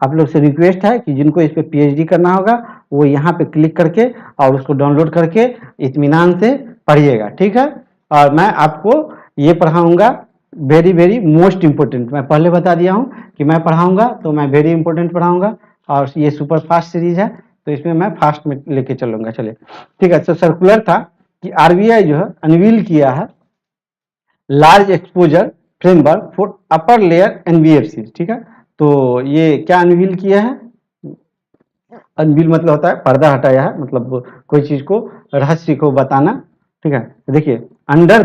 आप लोग से रिक्वेस्ट है कि जिनको इस पे PhD करना होगा वो यहाँ पे क्लिक करके और उसको डाउनलोड करके इत्मीनान से पढ़िएगा। ठीक है, और मैं आपको ये पढ़ाऊंगा वेरी वेरी मोस्ट इम्पोर्टेंट। मैं पहले बता दिया हूँ कि मैं पढ़ाऊंगा तो मैं वेरी इंपॉर्टेंट पढ़ाऊंगा, और ये सुपर फास्ट सीरीज है तो इसमें मैं फास्ट में लेके चलूंगा। चलिए ठीक है, तो सर्कुलर था कि RBI जो है अनवील किया है large exposure framework for upper layer NBFC। ठीक है, तो ये क्या अनवील किया है? अनवील मतलब होता है पर्दा हटाया है, मतलब कोई चीज को रहस्य को बताना। ठीक है, देखिए under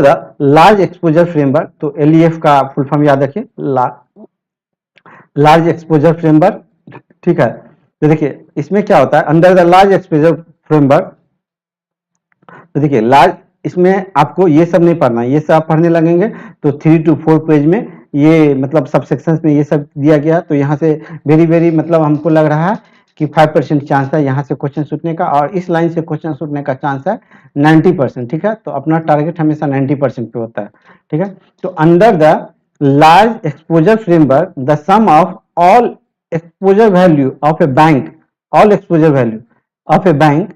the large exposure framework, तो LEF का फुल फॉर्म याद रखिए, लार्ज एक्सपोजर फ्रेमवर्क। ठीक है, तो देखिए इसमें क्या होता है under the large exposure framework. तो देखिए लार्ज, इसमें आपको ये सब नहीं पढ़ना, ये सब आप पढ़ने लगेंगे तो 3 to 4 पेज में ये मतलब सब सेक्शंस में ये सब दिया गया। तो यहाँ से वेरी वेरी मतलब हमको लग रहा है कि 5% चांस है यहाँ से क्वेश्चन छूटने का, और इस लाइन से क्वेश्चन छूटने का चांस है 90%। ठीक है, तो अपना टारगेट हमेशा 90% पे होता है। ठीक है, तो under the large exposure framework the sum of all exposure value of a bank, all exposure value of a bank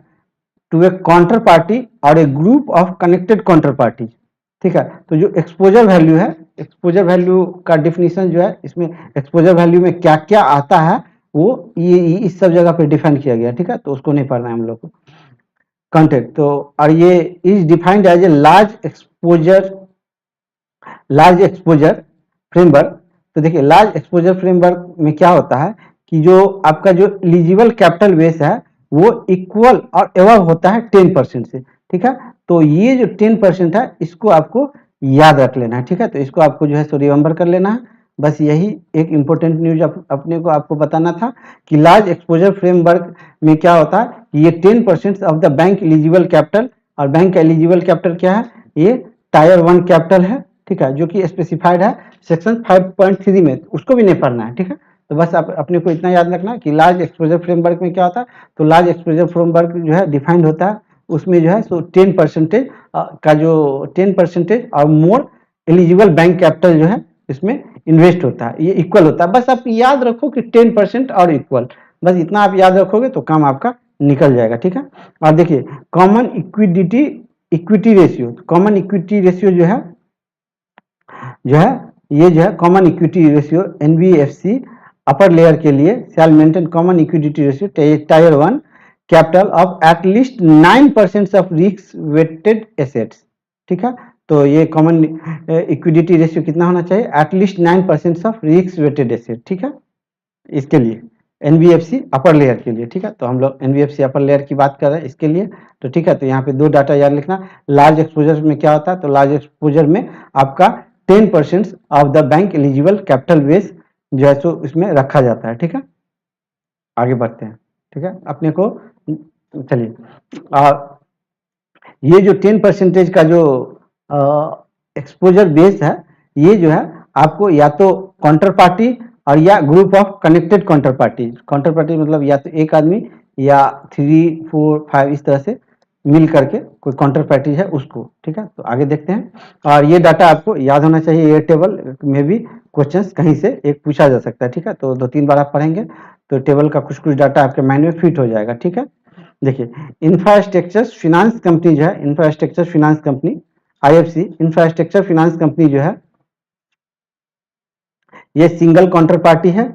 to a counter party or a group of connected counter party. ठीक है, तो जो exposure value है, exposure value का definition जो है, इसमें exposure value में क्या क्या आता है वो ये इस सब जगह पे डिफाइन किया गया। ठीक है, तो उसको नहीं पढ़ना है हम लोग को। कंटेंट तो, और ये is defined as a large exposure framework. तो देखिए लार्ज एक्सपोजर फ्रेमवर्क में क्या होता है कि जो आपका जो एलिजिबल कैपिटल बेस है वो इक्वल और एवब होता है 10% से। ठीक है, तो ये जो 10% है इसको आपको याद रख लेना है। ठीक है, तो इसको आपको जो है सो रिमेंबर कर लेना है। बस यही एक इंपॉर्टेंट न्यूज अपने को आपको बताना था कि लार्ज एक्सपोजर फ्रेमवर्क में क्या होता है कि ये 10% of the bank eligible capital, और बैंक का एलिजिबल कैपिटल क्या है? ये टायर 1 कैपिटल है। ठीक है, जो कि स्पेसिफाइड है सेक्शन 5.3 में, उसको भी नहीं पढ़ना है। ठीक है, तो बस आप अपने को इतना याद रखना कि लार्ज एक्सपोजर फ्रेमवर्क में क्या होता है। तो लार्ज एक्सपोजर फ्रेमवर्क जो है डिफाइंड होता है, उसमें जो है सो 10% का जो 10% और मोर एलिजिबल बैंक कैपिटल जो है इसमें इन्वेस्ट होता है, ये इक्वल होता है। बस आप याद रखो कि 10% और इक्वल, बस इतना आप याद रखोगे तो काम आपका निकल जाएगा, ठीक है। और देखिए common equity ratio, common equity ratio जो है ये जो है common equity ratio NBFC upper layer के लिए shall maintain common equity ratio tier 1 capital of at least 9% of risk weighted assets, ठीक है। तो ये कॉमन इक्विटी रेशियो कितना होना चाहिए, at least 9% of risk weighted asset, ठीक है, इसके लिए एनबीएफसी अपर लेयर के लिए, ठीक है। तो हम लोग एनबीएफसी अपर लेयर की बात कर रहे हैं इसके लिए, तो ठीक है। तो यहाँ पे दो डाटा याद लिखना, लार्ज एक्सपोजर में क्या होता है, तो लार्ज एक्सपोजर में आपका 10% of the bank eligible capital base जो है सो इसमें रखा जाता है, ठीक है। आगे बढ़ते हैं, ठीक है। अपने को चलिए ये जो 10% का जो एक्सपोजर बेस है, ये जो है आपको या तो काउंटर पार्टी और या group of connected counter party मतलब या तो एक आदमी या 3, 4, 5 इस तरह से मिल करके कोई काउंटर पार्टी है उसको, ठीक है। तो आगे देखते हैं, और ये डाटा आपको याद होना चाहिए, ये टेबल में भी क्वेश्चंस कहीं से एक पूछा जा सकता है, ठीक है। तो 2-3 बार आप पढ़ेंगे तो टेबल का कुछ डाटा आपके माइंड में फिट हो जाएगा, ठीक है। देखिए इंफ्रास्ट्रक्चर फिनांस कंपनी जो है, infrastructure finance company IFC infrastructure finance company जो है ये सिंगल काउंटर पार्टी है,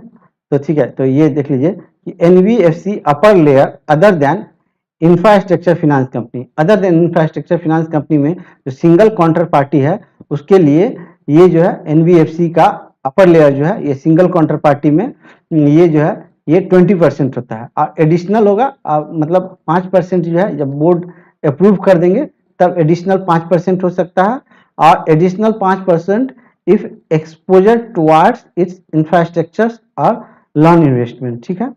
तो ठीक है। तो ये देख लीजिए कि NBFC upper layer other than infrastructure finance company, other than infrastructure finance company में जो सिंगल काउंटर पार्टी है उसके लिए ये जो है एनबीएफसी का अपर लेयर जो है ये सिंगल काउंटर पार्टी में ये जो है ये 20% होता है, और एडिशनल होगा मतलब 5% जो है जब बोर्ड अप्रूव कर देंगे तब एडिशनल 5% हो सकता है, और additional 5% if exposure towards it's infrastructure और लॉन इन्वेस्टमेंट, ठीक है।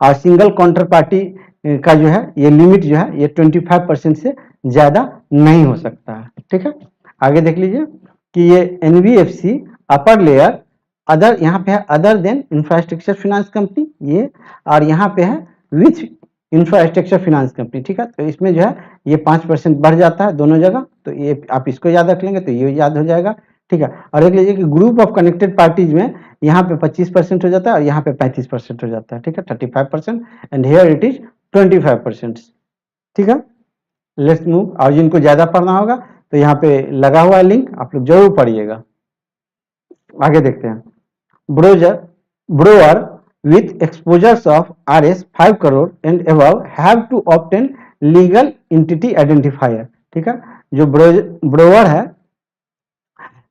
और सिंगल काउंटर पार्टी का जो है ये लिमिट जो है ये 25% से ज्यादा नहीं हो सकता है, ठीक है। आगे देख लीजिए कि ये एनबीएफसी अपर लेयर अदर, यहाँ पे है other than infrastructure finance company ये, और यहाँ पे है विथ इंफ्रास्ट्रक्चर फिनांस कंपनी, ठीक है। तो इसमें जो है ये 5% बढ़ जाता है दोनों जगह, तो ये आप इसको याद रख लेंगे तो ये याद हो जाएगा, ठीक है। और देख लीजिए कि ग्रुप ऑफ कनेक्टेड पार्टीज में यहाँ पे 25% हो जाता है और यहाँ पे 35% हो जाता है, ठीक है, 35%, एंड हियर इट इज 25%, ठीक है। लेट्स मूव, और जिनको ज्यादा पढ़ना होगा तो यहाँ पे लगा हुआ है लिंक, आप लोग जरूर पढ़िएगा। आगे देखते हैं, ब्रोअर with exposures of Rs 5 crore and above have to obtain legal entity identifier, ठीक है। जो ब्रोअर है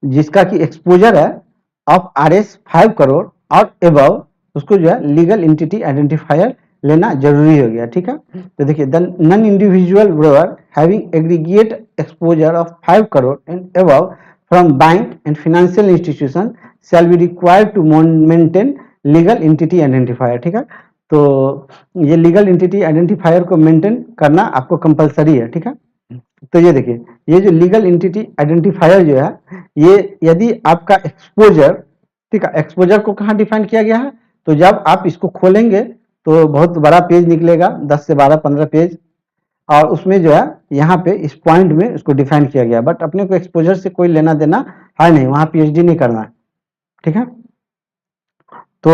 जिसका की एक्सपोजर है ऑफ Rs 5 करोड़ और एबव, उसको जो है लीगल एंटिटी आइडेंटिफायर लेना जरूरी हो गया, ठीक है। तो देखिए the non individual borrower having aggregate exposure of 5 crore and above from bank and financial institution shall be required to maintain legal entity identifier, ठीक है। तो ये लीगल एंटिटी आइडेंटिफायर को मेंटेन करना आपको कंपलसरी है, ठीक है। तो ये देखिए ये जो लीगल एंटिटी आइडेंटिफायर जो है ये यदि आपका एक्सपोजर, ठीक है, एक्सपोजर को कहाँ डिफाइन किया गया है, तो जब आप इसको खोलेंगे तो बहुत बड़ा पेज निकलेगा, 10 से 12, 15 पेज, और उसमें जो है यहाँ पे इस पॉइंट में उसको डिफाइन किया गया, बट अपने को एक्सपोजर से कोई लेना देना है नहीं, वहां पीएचडी नहीं करना है, ठीक है। तो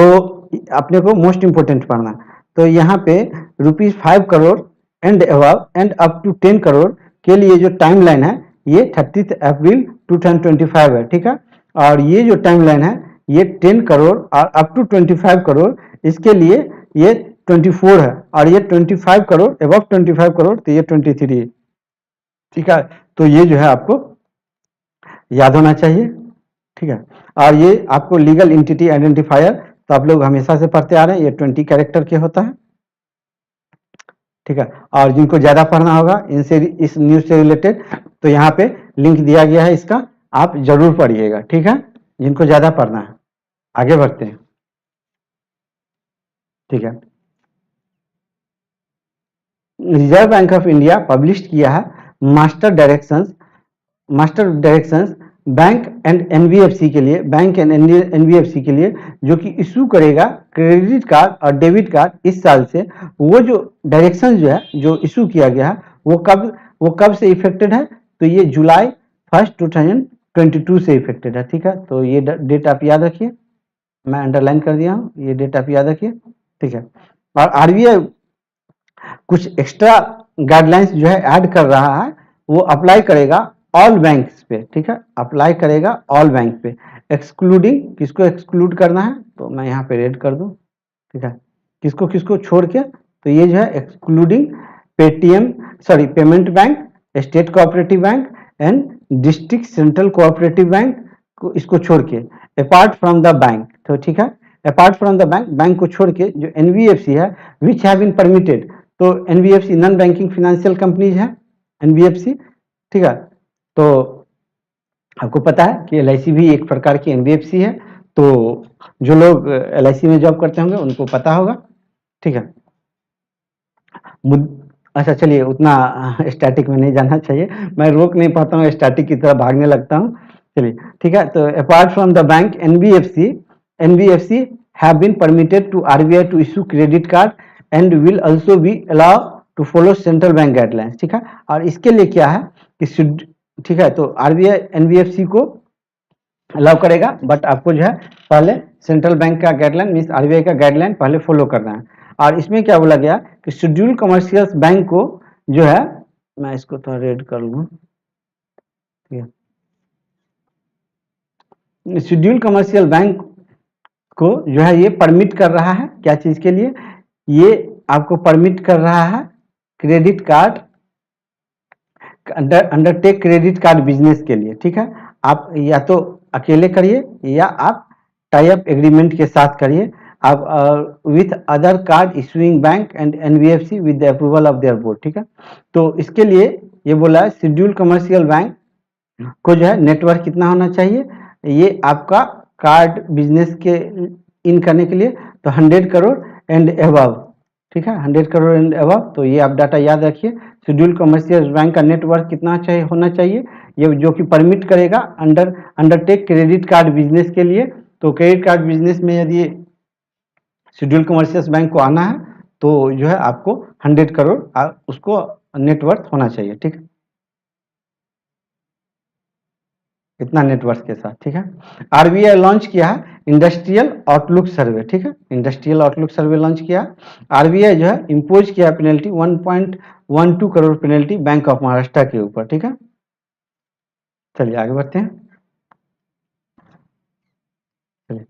अपने को मोस्ट इंपोर्टेंट पढ़ना, तो यहाँ पे ₹5 crore and above and up to 10 crore के लिए जो टाइमलाइन है ये 30 अप्रैल 2025 है, ठीक है। और ये जो टाइमलाइन है ये 10 करोड़ और अप टू 25 करोड़ इसके लिए ये 24 है, और ये 25 करोड़ अबव 25 करोड़ तो ये 23 है, ठीक है। तो ये जो है आपको याद होना चाहिए, ठीक है। और ये आपको लीगल एंटिटी आइडेंटिफायर तो आप लोग हमेशा से पढ़ते आ रहे हैं, ये 20 कैरेक्टर के होता है, ठीक है। और जिनको ज्यादा पढ़ना होगा इनसे इस न्यूज से रिलेटेड तो यहाँ पे लिंक दिया गया है इसका, आप जरूर पढ़िएगा, ठीक है, जिनको ज्यादा पढ़ना है। आगे बढ़ते हैं, ठीक है। Reserve bank of India publish किया है master directions bank and NBFC के लिए, बैंक एंड एनबीएफसी के लिए जो कि इशू करेगा क्रेडिट कार्ड और डेबिट कार्ड इस साल से, वो जो डायरेक्शन जो है जो इशू किया गया है वो कब से इफेक्टेड है, तो ये जुलाई 1, 22 से इफेक्टेड है, ठीक है। तो ये डेट आप याद रखिए, मैं अंडरलाइन कर दिया हूँ, ये डेट आप याद रखिए, ठीक है। और आरबीआई कुछ एक्स्ट्रा गाइडलाइंस जो है ऐड कर रहा है, वो अप्लाई करेगा ऑल बैंक्स पे, ठीक है, अप्लाई करेगा ऑल बैंक पे, एक्सक्लूडिंग, किसको एक्सक्लूड करना है तो मैं यहाँ पे रेड कर दूं, ठीक है, किसको किसको छोड़ के, तो ये जो है excluding Paytm, sorry payment bank, state cooperative bank and district central cooperative bank को, इसको छोड़ के अपार्ट फ्रॉम द बैंक, तो ठीक है, apart from the bank, bank को छोड़ के जो एनबीएफसी है विच हैव बीन परमिटेड, तो NBFC non banking financial companies है एनबीएफसी, ठीक है। तो आपको पता है कि एलआईसी भी एक प्रकार की एनबीएफसी है, तो जो लोग एलआईसी में जॉब करते होंगे उनको पता होगा, ठीक है। अच्छा चलिए, उतना स्टैटिक में नहीं जाना चाहिए, मैं रोक नहीं पाता हूँ, स्टैटिक की तरह भागने लगता हूँ, चलिए ठीक है। तो apart from the bank NBFC have been permitted to RBI to issue credit card and will also be allowed to follow central bank guidelines, ठीक है। और इसके लिए क्या है कि ठीक है, तो आरबीआई एनबीएफसी को अलाउ करेगा, बट आपको जो है पहले सेंट्रल बैंक का गाइडलाइन मीन्स आरबीआई का गाइडलाइन पहले फॉलो करना है। और इसमें क्या बोला गया कि शेड्यूल कमर्शियल बैंक को जो है, मैं इसको थोड़ा रेड कर लूँ, शेड्यूल कमर्शियल बैंक को जो है ये परमिट कर रहा है, क्या चीज के लिए, ये आपको परमिट कर रहा है credit card, undertake credit card business के लिए, ठीक है। आप या तो अकेले करिए या आप टाई अप एग्रीमेंट के साथ करिए, आप with other card issuing bank and NBFC with the approval of their board, ठीक है। तो इसके लिए ये बोला है शेड्यूल कमर्शियल बैंक को जो है नेटवर्क कितना होना चाहिए, ये आपका कार्ड बिजनेस के इन करने के लिए तो 100 करोड़ एंड एबव, ठीक है, 100 करोड़ एंड एबव। तो ये आप डाटा याद रखिए, शेड्यूल कमर्शियल बैंक का नेटवर्क कितना चाहिए होना चाहिए, ये जो कि परमिट करेगा अंडरटेक क्रेडिट कार्ड बिजनेस के लिए। तो क्रेडिट कार्ड बिजनेस में यदि शेड्यूल कमर्शियल बैंक को आना है तो जो है आपको 100 करोड़ उसको नेटवर्थ होना चाहिए, ठीक है, इतना नेटवर्क के साथ, ठीक है। आरबीआई लॉन्च किया है इंडस्ट्रियल आउटलुक सर्वे, ठीक है, इंडस्ट्रियल आउटलुक सर्वे लॉन्च किया। आरबीआई जो है इम्पोज किया penalty 1.12 crore penalty bank of Maharashtra के ऊपर, ठीक है। चलिए आगे बढ़ते हैं। चलिए,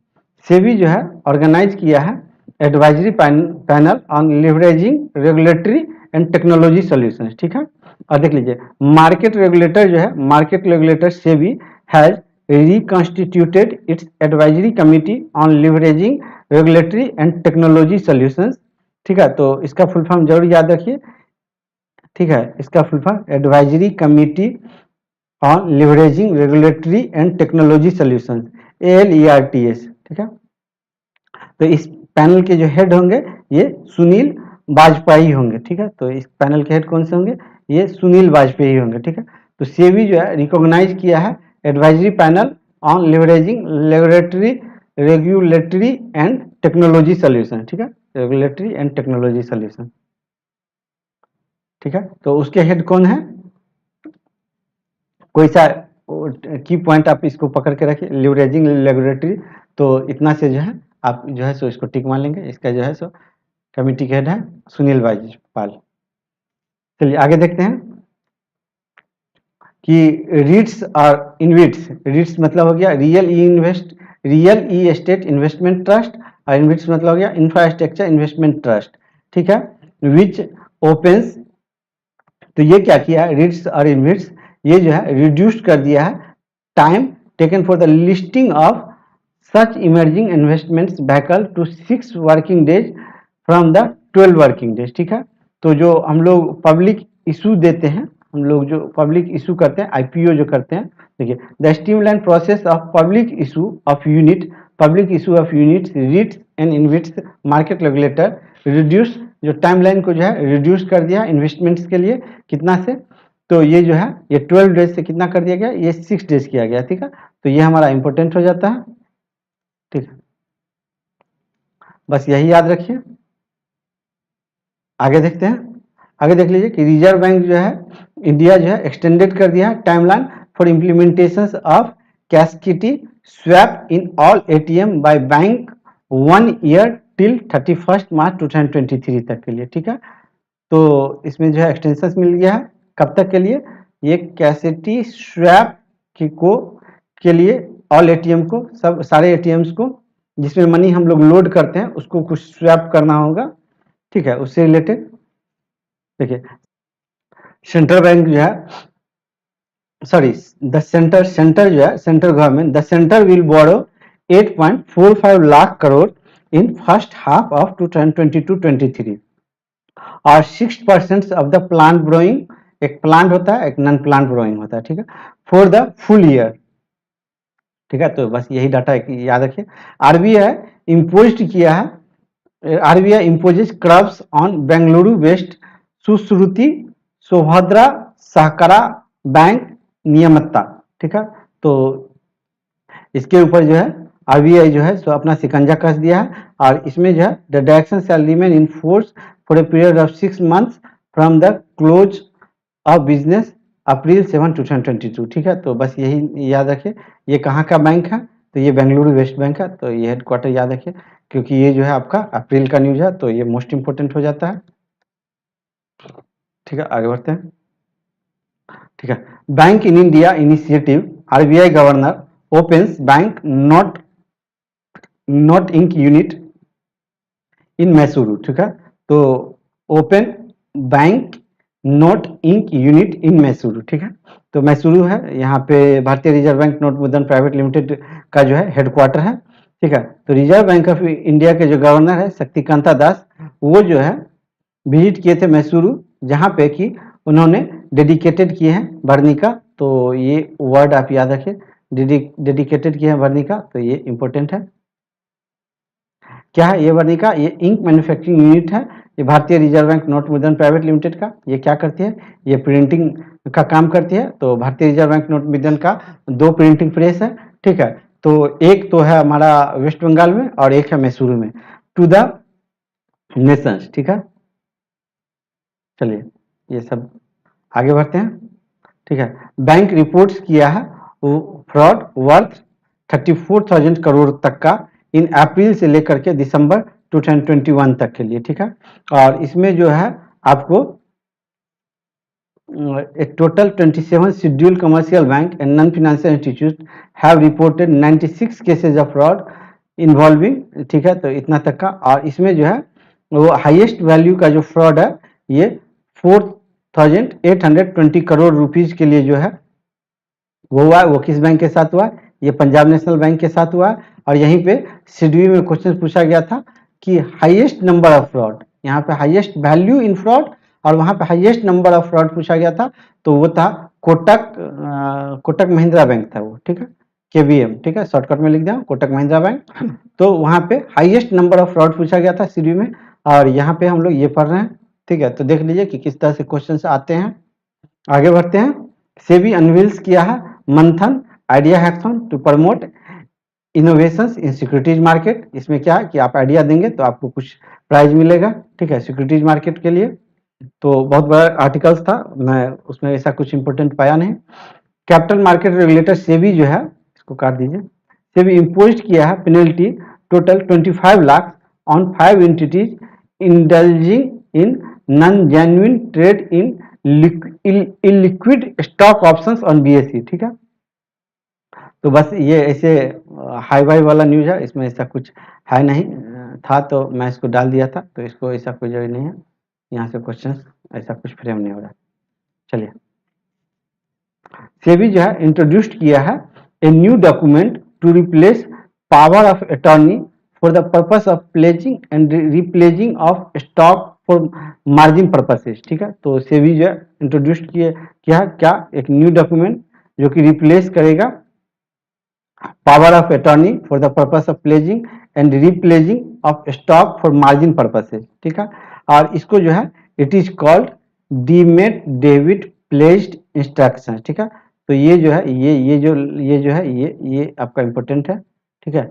सेबी जो है ऑर्गेनाइज किया है advisory panel on leveraging regulatory and technology solutions, ठीक है। और देख लीजिए, मार्केट रेगुलेटर जो है, market regulator SEBI has reconstituted its advisory committee on leveraging regulatory and technology solutions, ठीक है। तो इसका फुल फॉर्म जरूर याद रखिए, ठीक है, इसका full form advisory committee on leveraging regulatory and technology solutions, ALERTS, ठीक है। तो इस पैनल के जो हेड होंगे ये सुनील वाजपेयी होंगे, ठीक है। तो इस पैनल के हेड कौन से होंगे, ये सुनील वाजपेयी होंगे, ठीक है। तो सेबी जो है रिकॉग्नाइज किया है advisory panel on leveraging regulatory and technology solution, ठीक है, रेगुलेटरी एंड टेक्नोलॉजी सॉल्यूशन, ठीक है। तो उसके हेड कौन है, कोई सा की पॉइंट आप इसको पकड़ के रखिए, लिवरेजिंग रेगुलेटरी, तो इतना से जो है आप जो है सो इसको टिक मान लेंगे, इसका जो है सो कमिटी के हेड है सुनील वाजपेयी। चलिए आगे देखते हैं कि रीट्स और इनविट्स, रीट्स मतलब हो गया रियल ई एस्टेट इन्वेस्टमेंट ट्रस्ट, और इनविट्स मतलब हो गया इंफ्रास्ट्रक्चर इन्वेस्टमेंट ट्रस्ट, ठीक है, विच ओपन्स। तो ये क्या किया है रीट्स और इनविट्स, ये जो है रिड्यूस कर दिया है time taken for the listing of such emerging investments vehicle to 6 working days from the 12 working days, ठीक है। तो जो हम लोग पब्लिक इशू देते हैं, हम लोग जो पब्लिक इशू करते हैं, आईपीओ जो करते हैं, देखिए the streamline process of public issue of unit, public issue of units, रीट्स and InvITs, market regulator reduce, जो टाइमलाइन को जो है रिड्यूस कर दिया इन्वेस्टमेंट्स के लिए, कितना से, तो ये जो है ये 12 डेज से कितना कर दिया गया, ये 6 डेज किया गया, ठीक है। तो ये हमारा इंपॉर्टेंट हो जाता है, ठीक है, बस यही याद रखिए। आगे देखते हैं, आगे देख लीजिए कि रिजर्व बैंक जो है इंडिया जो है एक्सटेंडेड कर दिया है timeline for implementations of cascade swap in all ATM by bank 1 year till 31st मार्च 2023 तक के लिए, ठीक है। तो इसमें जो है एक्सटेंशन मिल गया है, कब तक के लिए, ये कैसेटी स्वैप के लिए ऑल एटीएम को, सब सारे एटीएम्स को जिसमें मनी हम लोग लोड करते हैं उसको कुछ स्वैप करना होगा, ठीक है। उससे रिलेटेड देखिए सेंट्रल बैंक जो है, सॉरी द सेंटर जो है, central government, the centre will borrow 8.45 lakh crore in first half of 2022-23 और 6% ऑफ द प्लांट ब्रोइंग, एक प्लांट होता है एक नॉन प्लांट ब्रोइंग होता है, ठीक है, फॉर द फुल ईयर, ठीक है। तो बस यही डाटा याद रखिए। आरबीआई इम्पोज किया है, RBI imposes curbs on Bengaluru west Sushruti Sobhadra सहकारा bank नियमत्ता, ठीक है। तो इसके ऊपर जो है आरबीआई जो है सो अपना शिकंजा कस दिया है और इसमें जो है the direction shall remain in force for a period of 6 months from the close of business April 7, 2022, ठीक है। तो बस यही याद रखिए। ये कहाँ का बैंक है, तो ये बेंगलुरु वेस्ट बैंक है, तो ये हेडक्वार्टर याद रखिए क्योंकि ये जो है आपका अप्रैल का न्यूज है, तो ये मोस्ट इंपोर्टेंट हो जाता है, ठीक है। आगे बढ़ते हैं, ठीक है। Bank in India initiative, RBI governor opens bank note ink unit in Mysuru, ठीक है। तो open bank note ink unit in Mysuru, ठीक है। तो मैसूरू है, यहाँ पे Bharatiya reserve bank note Mudran private limited का जो है हेडक्वार्टर है, ठीक है। तो रिजर्व बैंक ऑफ इंडिया के जो गवर्नर है शक्तिकांता दास, वो जो है विजिट किए थे मैसूरू, जहाँ पे कि उन्होंने डेडिकेटेड किए हैं भरनी का, तो ये वर्ड आप याद रखिए, डेडिकेटेड किए हैं भरनी का, तो ये इंपॉर्टेंट है। क्या है ये वर्णिका, ये इंक मैन्युफैक्चरिंग यूनिट है, ये भारतीय reserve bank note Mudran private limited का, ये क्या करती है, ये प्रिंटिंग का काम करती है। तो भारतीय रिजर्व बैंक नोट मुद्रण का 2 प्रिंटिंग प्रेस है, ठीक है। तो एक तो है हमारा वेस्ट बंगाल में और एक है मैसूरू में, टू द नेशंस, ठीक है। चलिए ये सब आगे बढ़ते हैं, ठीक है। बैंक रिपोर्ट्स किया है फ्रॉड वर्थ 34,000 करोड़ तक का इन अप्रैल से लेकर के दिसंबर 2021 तक के लिए, ठीक है। और इसमें जो है आपको total 27 scheduled commercial bank and non financial institute have reported 96 cases of fraud involving, ठीक है। तो इतना तक का, और इसमें जो है वो हाईएस्ट वैल्यू का जो फ्रॉड है ये 4,820 करोड़ रुपीज के लिए जो है वो हुआ है। वो किस बैंक के साथ हुआ है, ये पंजाब नेशनल बैंक के साथ हुआ है। और यहीं पे सीडीवी में क्वेश्चन पूछा गया था कि हाईएस्ट नंबर ऑफ फ्रॉड, यहाँ पे हाईएस्ट वैल्यू इन फ्रॉड और वहां पे हाईएस्ट नंबर ऑफ फ्रॉड पूछा गया था, तो वो था कोटक महिंद्रा बैंक था वो, ठीक है, केबीएम, ठीक है, शॉर्टकट में लिख दिया कोटक महिंद्रा बैंक। तो वहां पे हाईएस्ट नंबर ऑफ फ्रॉड पूछा गया था सीडीवी में, और यहाँ पे हम लोग ये पढ़ रहे हैं, ठीक है। तो देख लीजिए कि किस तरह से क्वेश्चन आते हैं। आगे बढ़ते हैं। सेबी अनवील्स किया है Manthan idea hackathon to promote innovations in securities market. इसमें क्या है कि आप आइडिया देंगे तो आपको कुछ प्राइज मिलेगा, ठीक है, सिक्योरिटीज मार्केट के लिए। तो बहुत बड़ा आर्टिकल्स था, मैं उसमें ऐसा कुछ इंपोर्टेंट पाया नहीं। कैपिटल मार्केट रेगुलेटर सेबी जो है, इसको काट दीजिए, सेबी इम्पोज किया है penalty total 25 lakh on 5 entities indulging in non genuine trade in illiquid stock options on BSE, ठीक है। तो बस ये ऐसे हाई फाई वाला न्यूज है, इसमें ऐसा कुछ है नहीं, था तो मैं इसको डाल दिया था, तो इसको ऐसा कोई जरूरी नहीं है, यहाँ से क्वेश्चन ऐसा कुछ फ्रेम नहीं हो रहा। चलिए, सेबी जो है इंट्रोड्यूस्ड किया है a new document to replace power of attorney for the purpose of pledging and repledging of stock for margin purposes, ठीक है। तो सेबी जो है इंट्रोड्यूस्ड किया क्या, एक न्यू डॉक्यूमेंट जो कि रिप्लेस करेगा power of attorney for the purpose of pledging and repledging of stock for margin purposes, ठीक है। और इसको जो है इट इज कॉल्ड डीमेट डेविड प्लेज्ड इंस्ट्रक्शन, ठीक है। तो ये जो है ये जो है ये आपका इंपॉर्टेंट है, ठीक है।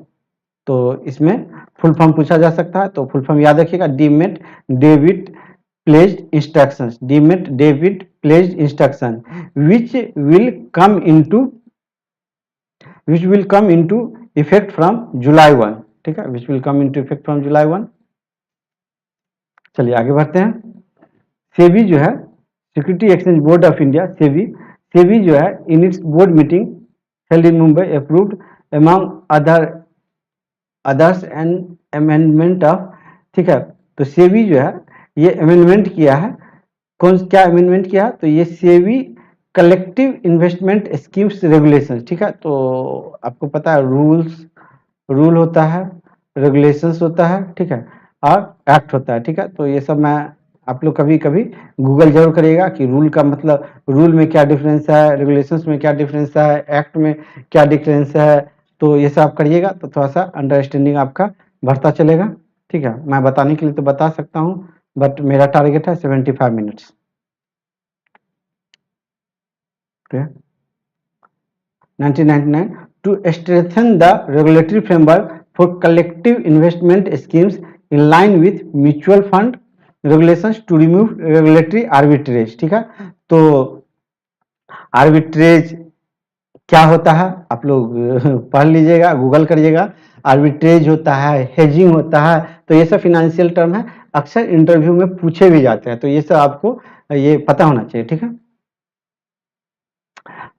तो इसमें फुल फॉर्म पूछा जा सकता है, तो फुल फॉर्म याद रखिएगा, डीमेट डेविड pledged instructions, demat David pledged instruction which will come into effect from July 1, ठीक है, which will come into effect from July 1। चलिए आगे बढ़ते हैं। सेबी जो है, security exchange board of India, SEBI जो है in its board meeting held in Mumbai approved among others and amendment of, ठीक है, तो सेबी जो है ये अमेंडमेंट किया है। क्या अमेंडमेंट किया? तो ये SEBI collective investment schemes regulation, ठीक है, तो आपको पता है रूल होता है, रेगुलेशंस होता है, ठीक है, और एक्ट होता है, ठीक है, तो ये सब मैं आप लोग कभी कभी गूगल जरूर करिएगा कि रूल का मतलब, रूल में क्या डिफरेंस है, रेगुलेशंस में क्या डिफरेंस है, एक्ट में क्या डिफरेंस है, तो ये सब आप करिएगा तो थोड़ा सा अंडरस्टैंडिंग आपका बढ़ता चलेगा, ठीक है। मैं बताने के लिए तो बता सकता हूँ, बट मेरा टारगेट है 75 minutes. 1999 to strengthen the regulatory framework for collective investment schemes in line with mutual fund regulations to remove regulatory arbitrage, ठीक है। तो आर्बिट्रेज क्या होता है आप लोग पढ़ लीजिएगा, गूगल करिएगा। आर्बिट्रेज होता है, हेजिंग होता है, तो ये सब फिनेंशियल टर्म है, अक्सर इंटरव्यू में पूछे भी जाते हैं, तो ये सब आपको ये पता होना चाहिए, ठीक है।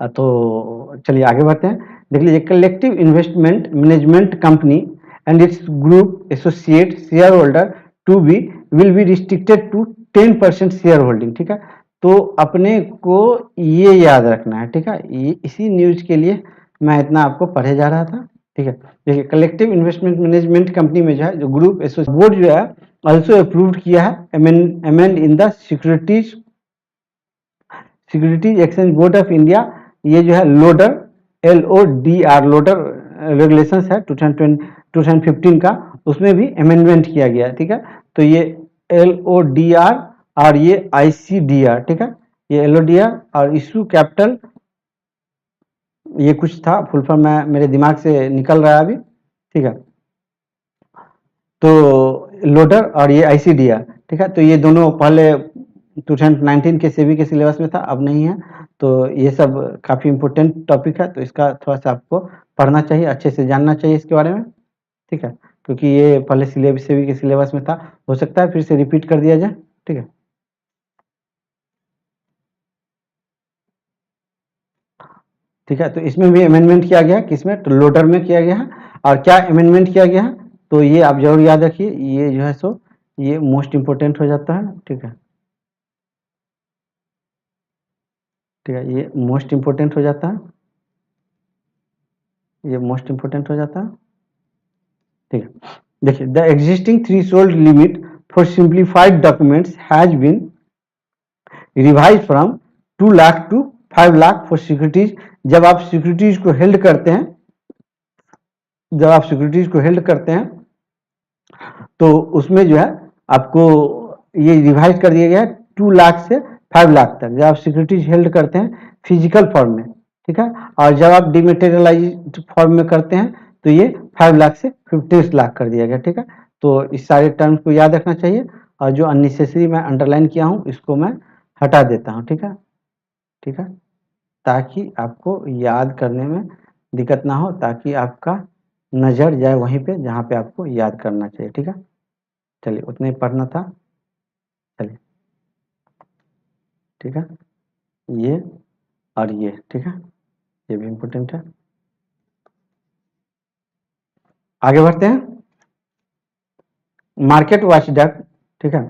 तो चलिए आगे बढ़ते हैं। देख लीजिए, collective investment management company and its group associate shareholder to be will be restricted to 10% shareholding, ठीक है। तो अपने को ये याद रखना है, ठीक है, ये इसी न्यूज के लिए मैं इतना आपको पढ़े जा रहा था, ठीक है। देखिए, कलेक्टिव इन्वेस्टमेंट मैनेजमेंट कंपनी में जो है, जो ग्रुप एसोसिएट बोर्ड जो है ऑल्सो अप्रूव्ड किया है amend in the securities exchange board of India, ये जो है लोडर LODR लोडर रेगुलेशंस है 2015 का, उसमें भी अमेंडमेंट किया गया है, ठीक है। तो ये LODR और ये ICDR, ठीक है, ये LODR और इशू कैपिटल, ये कुछ था फुल फॉर्म, मैं मेरे दिमाग से निकल रहा है अभी, ठीक है। तो लोडर और ये ICDR, ठीक है, तो ये दोनों पहले 2019 के सेबी के सिलेबस में था, अब नहीं है, तो ये सब काफ़ी इम्पोर्टेंट टॉपिक है, तो इसका थोड़ा सा आपको पढ़ना चाहिए, अच्छे से जानना चाहिए इसके बारे में, ठीक है, क्योंकि ये पहले सेबी के सिलेबस में था, हो सकता है फिर से रिपीट कर दिया जाए, ठीक है। ठीक है, तो इसमें भी अमेंडमेंट किया गया, किसमें? तो लोडर में किया गया है। और क्या अमेंडमेंट किया गया है, तो ये आप जरूर याद रखिए, ये जो है सो ये मोस्ट इम्पोर्टेंट हो जाता है, ठीक है, ठीक है, ये मोस्ट इम्पोर्टेंट हो जाता है, ये मोस्ट इम्पोर्टेंट हो जाता है, ठीक है। देखिए, the existing threshold limit for simplified documents has been revise from 2 lakh to 5 lakh for securities. जब आप सिक्योरिटीज को हेल्ड करते हैं, तो उसमें जो है आपको ये रिवाइज कर दिया गया है 2 लाख से 5 लाख तक, जब आप सिक्योरिटीज हेल्ड करते हैं फिजिकल फॉर्म में, ठीक है, और जब आप डिमेटेरियलाइज्ड फॉर्म में करते हैं तो ये 5 लाख से 15 लाख कर दिया गया, ठीक है। तो इस सारे टर्म्स को याद रखना चाहिए, और जो अननेसेसरी मैं अंडरलाइन किया हूँ इसको मैं हटा देता हूँ, ठीक है, ठीक है, ताकि आपको याद करने में दिक्कत ना हो, ताकि आपका नज़र जाए वहीं पे जहाँ पे आपको याद करना चाहिए, ठीक है। चलिए, उतना ही पढ़ना था, चलिए, ठीक है, ये और ये, ठीक है, ये भी इम्पोर्टेंट है। आगे बढ़ते हैं। मार्केट वॉचडॉग, ठीक है,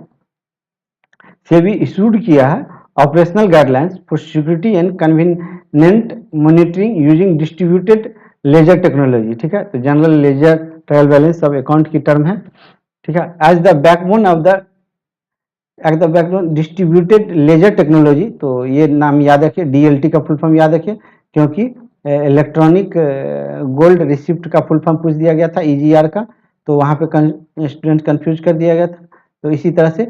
सेबी इशूड किया है operational guidelines for security and convenient monitoring using distributed ledger technology, ठीक है, तो जनरल लेजर ट्रायल बैलेंस सब अकाउंट की टर्म है, ठीक है। As the backbone of the distributed ledger technology, तो ये नाम याद रखिए, DLT का फुल फॉर्म याद रखिए, क्योंकि इलेक्ट्रॉनिक गोल्ड रिसिप्ट का फुल फॉर्म पूछ दिया गया था EGR का, तो वहाँ पे स्टूडेंट कंफ्यूज कर दिया गया था। तो इसी तरह से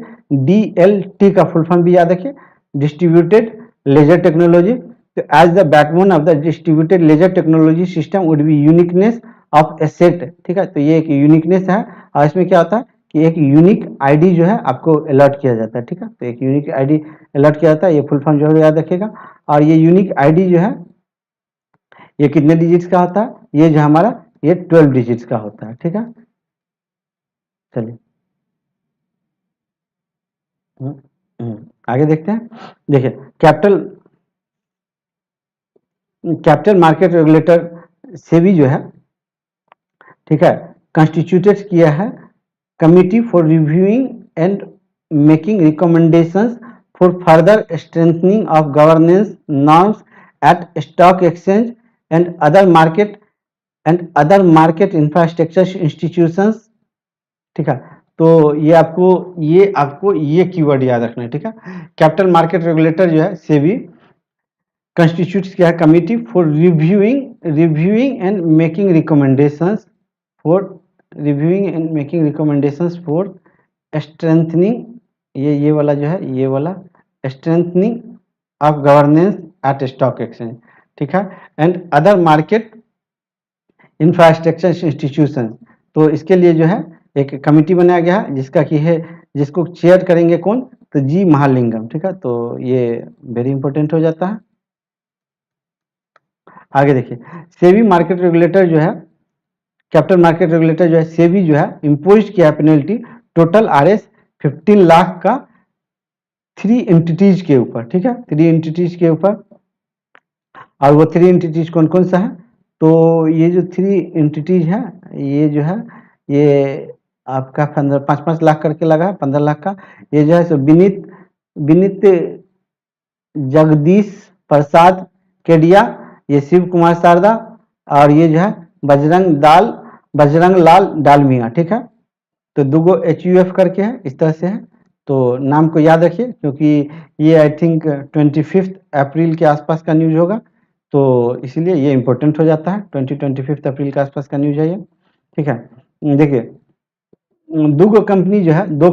DLT का फुल फॉर्म भी याद रखिए, डिस्ट्रीब्यूटेड लेजर टेक्नोलॉजी। तो as the backbone of the distributed ledger technology system would be uniqueness of asset, ठीक है, तो ये एक यूनिकनेस है, और इसमें क्या होता है कि एक यूनिक आईडी जो है आपको अलर्ट किया जाता है, ठीक है। तो एक यूनिक आईडी अलर्ट किया जाता है, ये फुल फॉर्म जरूर याद रखिएगा। और ये यूनिक आईडी जो है ये कितने डिजिट्स का होता है, ये जो हमारा ये 12 डिजिट्स का होता है, ठीक है। चलिए आगे देखते हैं। देखिए कैपिटल मार्केट रेगुलेटर सेबी जो है, ठीक है, कंस्टिट्यूटेड किया है committee for reviewing and making recommendations for further strengthening of governance norms at stock exchange and other market infrastructure institutions, ठीक है। तो ये आपको ये कीवर्ड याद रखना है, ठीक है। कैपिटल मार्केट रेगुलेटर जो है सेबी कंस्टिट्यूट किया है committee for reviewing and making recommendations for strengthening, ये वाला जो है, ये वाला strengthening of governance at stock exchange, ठीक है, and other market infrastructure institution. तो इसके लिए जो है एक कमिटी बनाया गया है जिसको चेयर करेंगे कौन, तो जी महालिंगम, ठीक है। तो ये वेरी इंपॉर्टेंट हो जाता है। आगे देखिए सेबी मार्केट रेगुलेटर जो है, कैपिटल मार्केट रेगुलेटर जो है सेबी जो है इम्पोज किया पेनल्टी टोटल RS 15 लाख का 3 एंटिटीज के ऊपर, ठीक है, 3 एंटिटीज के ऊपर। और वो 3 एंटिटीज कौन कौन सा है, तो ये जो 3 एंटिटीज है ये जो है ये आपका 5-5 लाख करके लगा है, 15 लाख का। ये जो है सो विनीत जगदीश प्रसाद केडिया, ये शिव कुमार शारदा, और ये जो है बजरंग लाल डालमिया, ठीक है। तो 2 HUF करके है, इस तरह से है। तो नाम को याद रखिए क्योंकि ये आई थिंक 25 अप्रैल के आसपास का न्यूज होगा, तो इसीलिए ये इंपॉर्टेंट हो जाता है। 25 अप्रैल के आसपास का न्यूज है ये, ठीक है। देखिए 2 कंपनी जो है, 2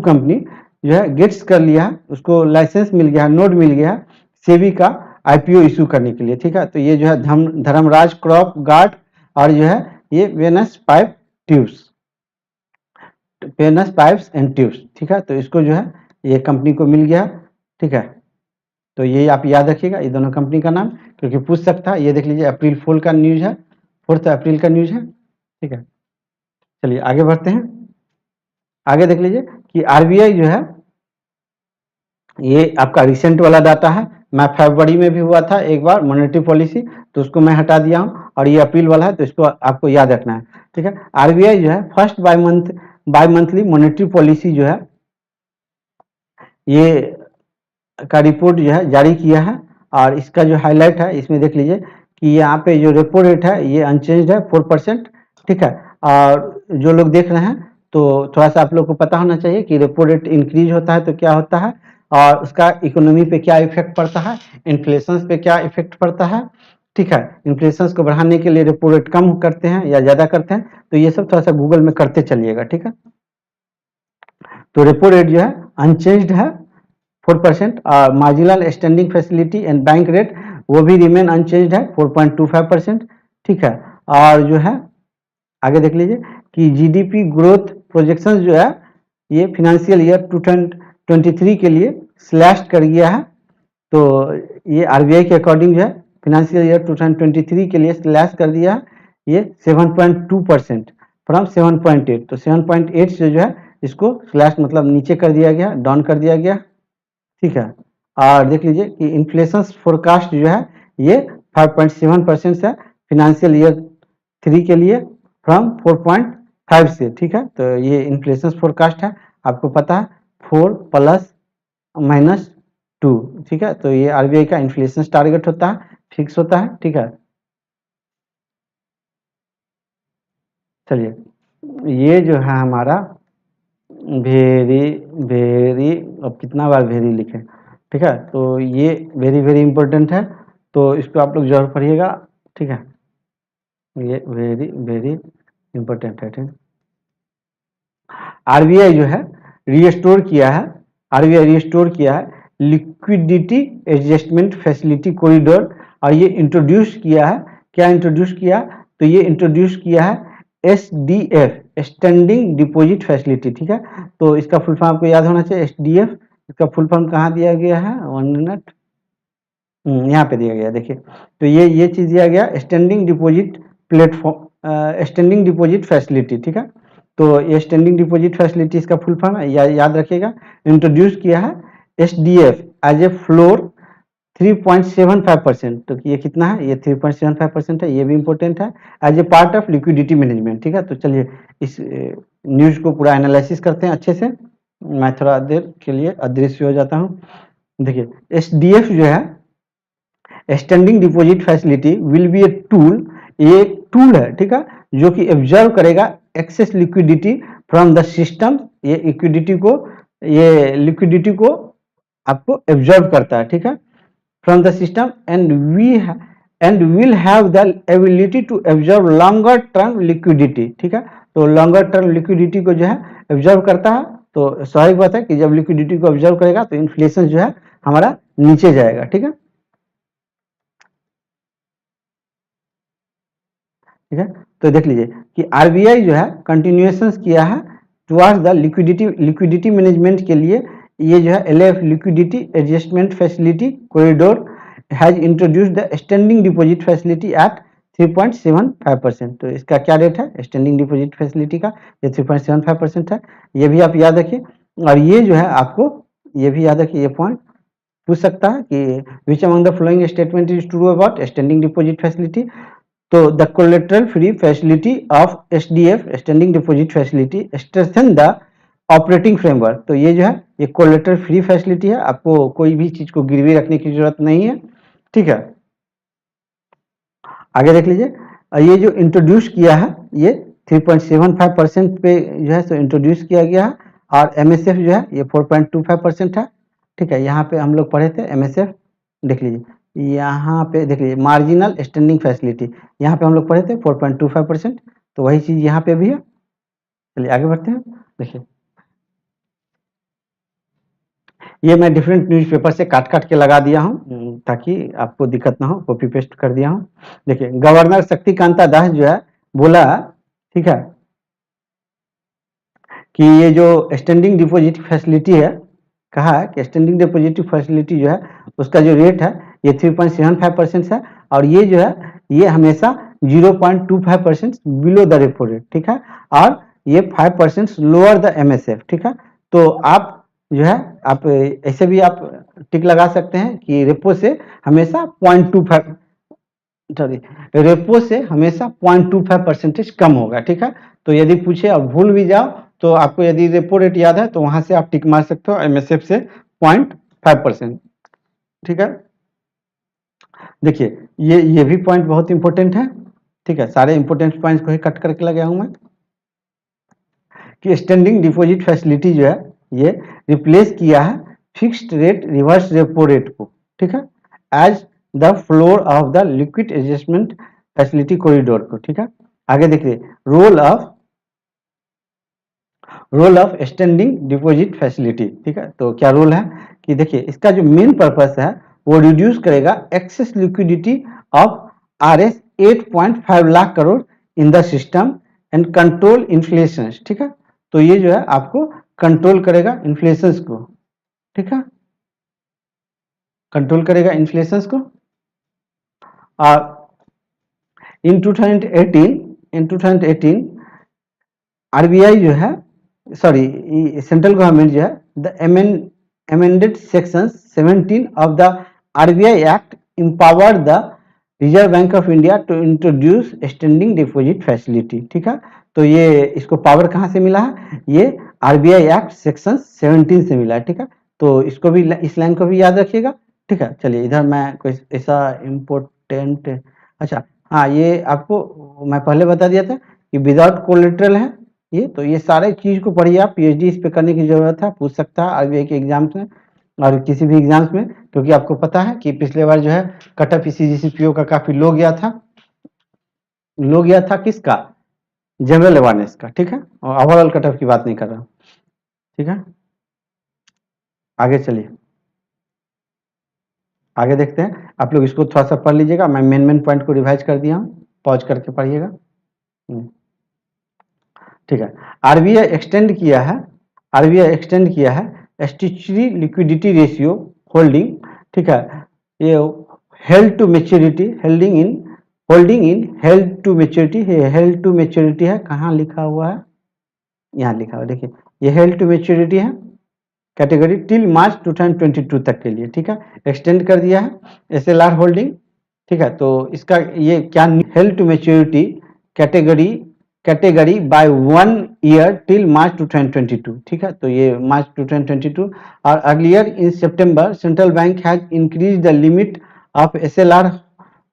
कंपनी जो है गेट्स कर लिया है, उसको लाइसेंस मिल गया है, नोड मिल गया है सेबी का IPO इशू करने के लिए, ठीक है। तो ये जो है धर्मराज क्रॉप गार्ड और जो है ये वेनस पाइप्स एंड ट्यूब्स, ठीक है। तो इसको जो है ये कंपनी को मिल गया, ठीक है। तो ये आप याद रखिएगा ये दोनों कंपनी का नाम, क्योंकि पूछ सकता है। ये देख लीजिए अप्रैल फूल का न्यूज है, 4 अप्रैल का न्यूज है, ठीक है। चलिए आगे बढ़ते हैं। आगे देख लीजिए कि RBI जो है ये आपका रिसेंट वाला डाटा है। मैं फरवरी में भी हुआ था एक बार मॉनेटरी पॉलिसी, तो उसको मैं हटा दिया हूँ, और ये अप्रैल वाला है, तो इसको आपको याद रखना है, ठीक है। RBI जो है first by monthly monetary policy जो है ये का रिपोर्ट जो है जारी किया है। और इसका जो हाईलाइट है इसमें देख लीजिए कि यहाँ पे जो रेपो रेट है ये अनचेंज्ड है 4%, ठीक है। और जो लोग देख रहे हैं तो थोड़ा सा आप लोग को पता होना चाहिए कि रेपो रेट इंक्रीज होता है तो क्या होता है, और उसका इकोनॉमी पे क्या इफेक्ट पड़ता है, इन्फ्लेशन पे क्या इफेक्ट पड़ता है, ठीक है। इन्फ्लेशन को बढ़ाने के लिए रेपो रेट कम करते हैं या ज्यादा करते हैं, तो ये सब थोड़ा सा गूगल में करते चलिएगा, ठीक है। तो रेपो रेट जो है अनचेंज्ड है 4%, और marginal standing facility and bank rate वो भी रिमेन अनचेंज्ड है 4.25%, ठीक है। और जो है आगे देख लीजिए कि GDP ग्रोथ प्रोजेक्शंस जो है ये फिनेंशियल ईयर 2023 के लिए स्लैश कर गया है। तो ये RBI के अकॉर्डिंग जो है फिनेंशियल ईयर 2023 के लिए स्लैश कर दिया है ये 7.2% फ्रॉम 7.8। तो 7.8 से जो है इसको स्लैश मतलब नीचे कर दिया गया, डाउन कर दिया गया, ठीक है। और देख लीजिए कि इन्फ्लेशन फोरकास्ट जो है ये 5.7% से फिनेंशियल ईयर 3 के लिए फ्रॉम 4.5 से, ठीक है। तो ये इन्फ्लेशन फोरकास्ट है, आपको पता है 4 + -2, ठीक है। तो ये RBI का इन्फ्लेशन टारगेट होता है, फिक्स होता है, ठीक है। चलिए ये जो है हमारा वेरी अब कितना बार वेरी लिखे, ठीक है। तो ये वेरी इंपॉर्टेंट है, तो इसको आप लोग जरूर पढ़िएगा, ठीक है। ये वेरी इंपॉर्टेंट है, ठीक। RBI जो है RBI रिस्टोर किया है लिक्विडिटी एडजस्टमेंट फैसिलिटी कॉरिडोर, और ये इंट्रोड्यूस किया है, क्या इंट्रोड्यूस किया, तो ये इंट्रोड्यूस किया है स्टैंडिंग डिपॉजिट फैसिलिटी, ठीक है। तो इसका फुल फॉर्म आपको याद होना चाहिए, एसडीएफ। इसका फुल फॉर्म कहाँ दिया गया है, 1 मिनट, यहाँ पे दिया गया, देखिए। तो ये चीज़ दिया गया, standing deposit platform, standing deposit facility, ठीक है। तो ये स्टैंडिंग डिपॉजिट फैसिलिटी इसका फुल फॉर्म है, याद रखिएगा। इंट्रोड्यूस किया है एसडीएफ एज ए फ्लोर 3.75%। तो ये कितना है, ये 3.75% है, ये भी इंपॉर्टेंट है, as a part of liquidity management, ठीक है। तो चलिए इस न्यूज को पूरा एनालिसिस करते हैं अच्छे से। मैं थोड़ा देर के लिए अदृश्य हो जाता हूँ। देखिए एसडीएफ जो है, standing deposit facility will be a tool, ये टूल है, ठीक है, जो कि ऑब्जर्व करेगा excess liquidity from the system. ये लिक्विडिटी को आपको ऑब्जर्व करता है, ठीक है, from the system, and will have the ability to observe longer term liquidity, ठीक है। तो लॉन्गर टर्म लिक्विडिटी को जो है ऑब्जर्व करता है। तो स्वाभाविक बात है कि जब लिक्विडिटी को ऑब्जर्व करेगा तो इन्फ्लेशन जो है हमारा नीचे जाएगा, ठीक है, ठीक है। तो देख लीजिए कि आरबीआई जो है कंटिन्यूएशन किया है टुवर्ड्स द लिक्विडिटी मैनेजमेंट के लिए। ये जो है LF liquidity adjustment facility corridor has introduced the standing deposit facility eight 3.75%। तो इसका क्या रेट है स्टैंडिंग डिपॉजिट फैसिलिटी का, ये 3.75% है। ये भी आप याद रखिए। और ये जो है आपको ये भी याद रखिए, ये पॉइंट पूछ सकता है कि which among the following statement is true about standing deposit facility. तो the collateral free facility of SDF standing deposit facility strengthen the operating framework. तो ये जो है ये कोलेटरल फ्री फैसिलिटी है, आपको कोई भी चीज को गिरवी रखने की जरूरत नहीं है, ठीक है। आगे देख लीजिए, ये जो इंट्रोड्यूस किया है ये 3.75% पे जो है सो इंट्रोड्यूस किया गया है। और एमएसएफ जो है ये 4.25% है, ठीक है। यहाँ पे हम लोग पढ़े थे एमएसएफ, देख लीजिए यहाँ पे देख लीजिए मार्जिनल स्टैंडिंग फैसिलिटी, यहाँ पे हम लोग पढ़े थे 4.25%। तो वही चीज यहाँ पे भी है। चलिए आगे बढ़ते हैं। देखिए ये मैं डिफरेंट न्यूज़पेपर से काट काट के लगा दिया हूँ ताकि आपको दिक्कत ना हो, कॉपी पेस्ट कर दिया हूँ। देखिए गवर्नर शक्तिकांता दास जो है बोला, ठीक है, कि ये जो स्टैंडिंग डिपॉजिट फैसिलिटी है, कहा है कि स्टैंडिंग डिपॉजिट फैसिलिटी जो है उसका जो रेट है ये 3.75% है। और ये जो है ये हमेशा 0.25% बिलो द रेपो रेट, ठीक है। और ये 5% लोअर द एमएसएफ, ठीक है। तो आप जो है आप ऐसे भी आप टिक लगा सकते हैं कि रेपो से हमेशा 0.25 सॉरी रेपो से हमेशा 0.25% कम होगा, ठीक है। तो यदि पूछे और भूल भी जाओ तो आपको यदि रेपो रेट याद है तो वहां से आप टिक मार सकते हो एमएसएफ से 0.5%, ठीक है। देखिए ये भी पॉइंट बहुत इंपॉर्टेंट है, ठीक है। सारे इंपॉर्टेंट पॉइंट्स को ही कट करके लगाया हूं मैं कि स्टैंडिंग डिपॉजिट फैसिलिटी जो है ये रिप्लेस किया है fixed rate reverse repo rate को, ठीक है, as the floor of the liquid adjustment facility corridor को, ठीक है। आगे देखिए role of standing deposit facility, ठीक है। तो क्या रोल है कि देखिए इसका जो मेन पर्पस है वो रिड्यूस करेगा excess liquidity of RS 8.5 lakh crore in the system and control inflation, ठीक है। तो ये जो है आपको कंट्रोल करेगा इन्फ्लेशन को, ठीक है, कंट्रोल करेगा इन्फ्लेशन को। और इन 2018 आरबीआई जो है सॉरी सेंट्रल गवर्नमेंट जो है the amended section 17 of the RBI Act empowered the reserve bank of India to introduce standing deposit facility, ठीक है। तो ये इसको पावर कहाँ से मिला है, ये आरबीआई एक्ट सेक्शन 17 से मिला है, ठीक है। तो इसको भी इस लाइन को भी याद रखिएगा, ठीक है। चलिए इधर मैं कोई ऐसा इम्पोर्टेंट, अच्छा हाँ ये आपको मैं पहले बता दिया था कि विदाउट कोलेटरल है ये। तो ये सारे चीज को पढ़िए आप, पीएचडी इस पे करने की जरूरत है, पूछ सकता है आरबीआई के एग्जाम्स में और किसी भी एग्जाम्स में, क्योंकि आपको पता है कि पिछले बार जो है कटअप सीजीसीपीओ का काफी लो गया था किसका, जनरल अवेयरनेस का, ठीक है। और ओवरऑल कटअप की बात नहीं कर रहा हूँ, ठीक है। आगे चलिए आगे देखते हैं, आप लोग इसको थोड़ा सा पढ़ लीजिएगा, मैं मेन पॉइंट को रिवाइज कर दिया हूँ, पॉज करके पढ़िएगा। ठीक है। आरबीआई एक्सटेंड किया है, आरबीआई एक्सटेंड किया है स्टैट्यूटरी लिक्विडिटी रेशियो होल्डिंग, ठीक है। ये held to maturity, holding in held to maturity, held to maturity है, कहाँ लिखा हुआ है, यहाँ लिखा हुआ देखिए, ये हेल्ड टू मेच्योरिटी है कैटेगरी टिल मार्च 2022 तक के लिए, ठीक है। एक्सटेंड कर दिया है एसएलआर होल्डिंग, ठीक है। तो इसका ये क्या, held to maturity category by 1 year till March 2022, ठीक है। तो ये मार्च 2022। और earlier in September central bank has increase the limit of SLR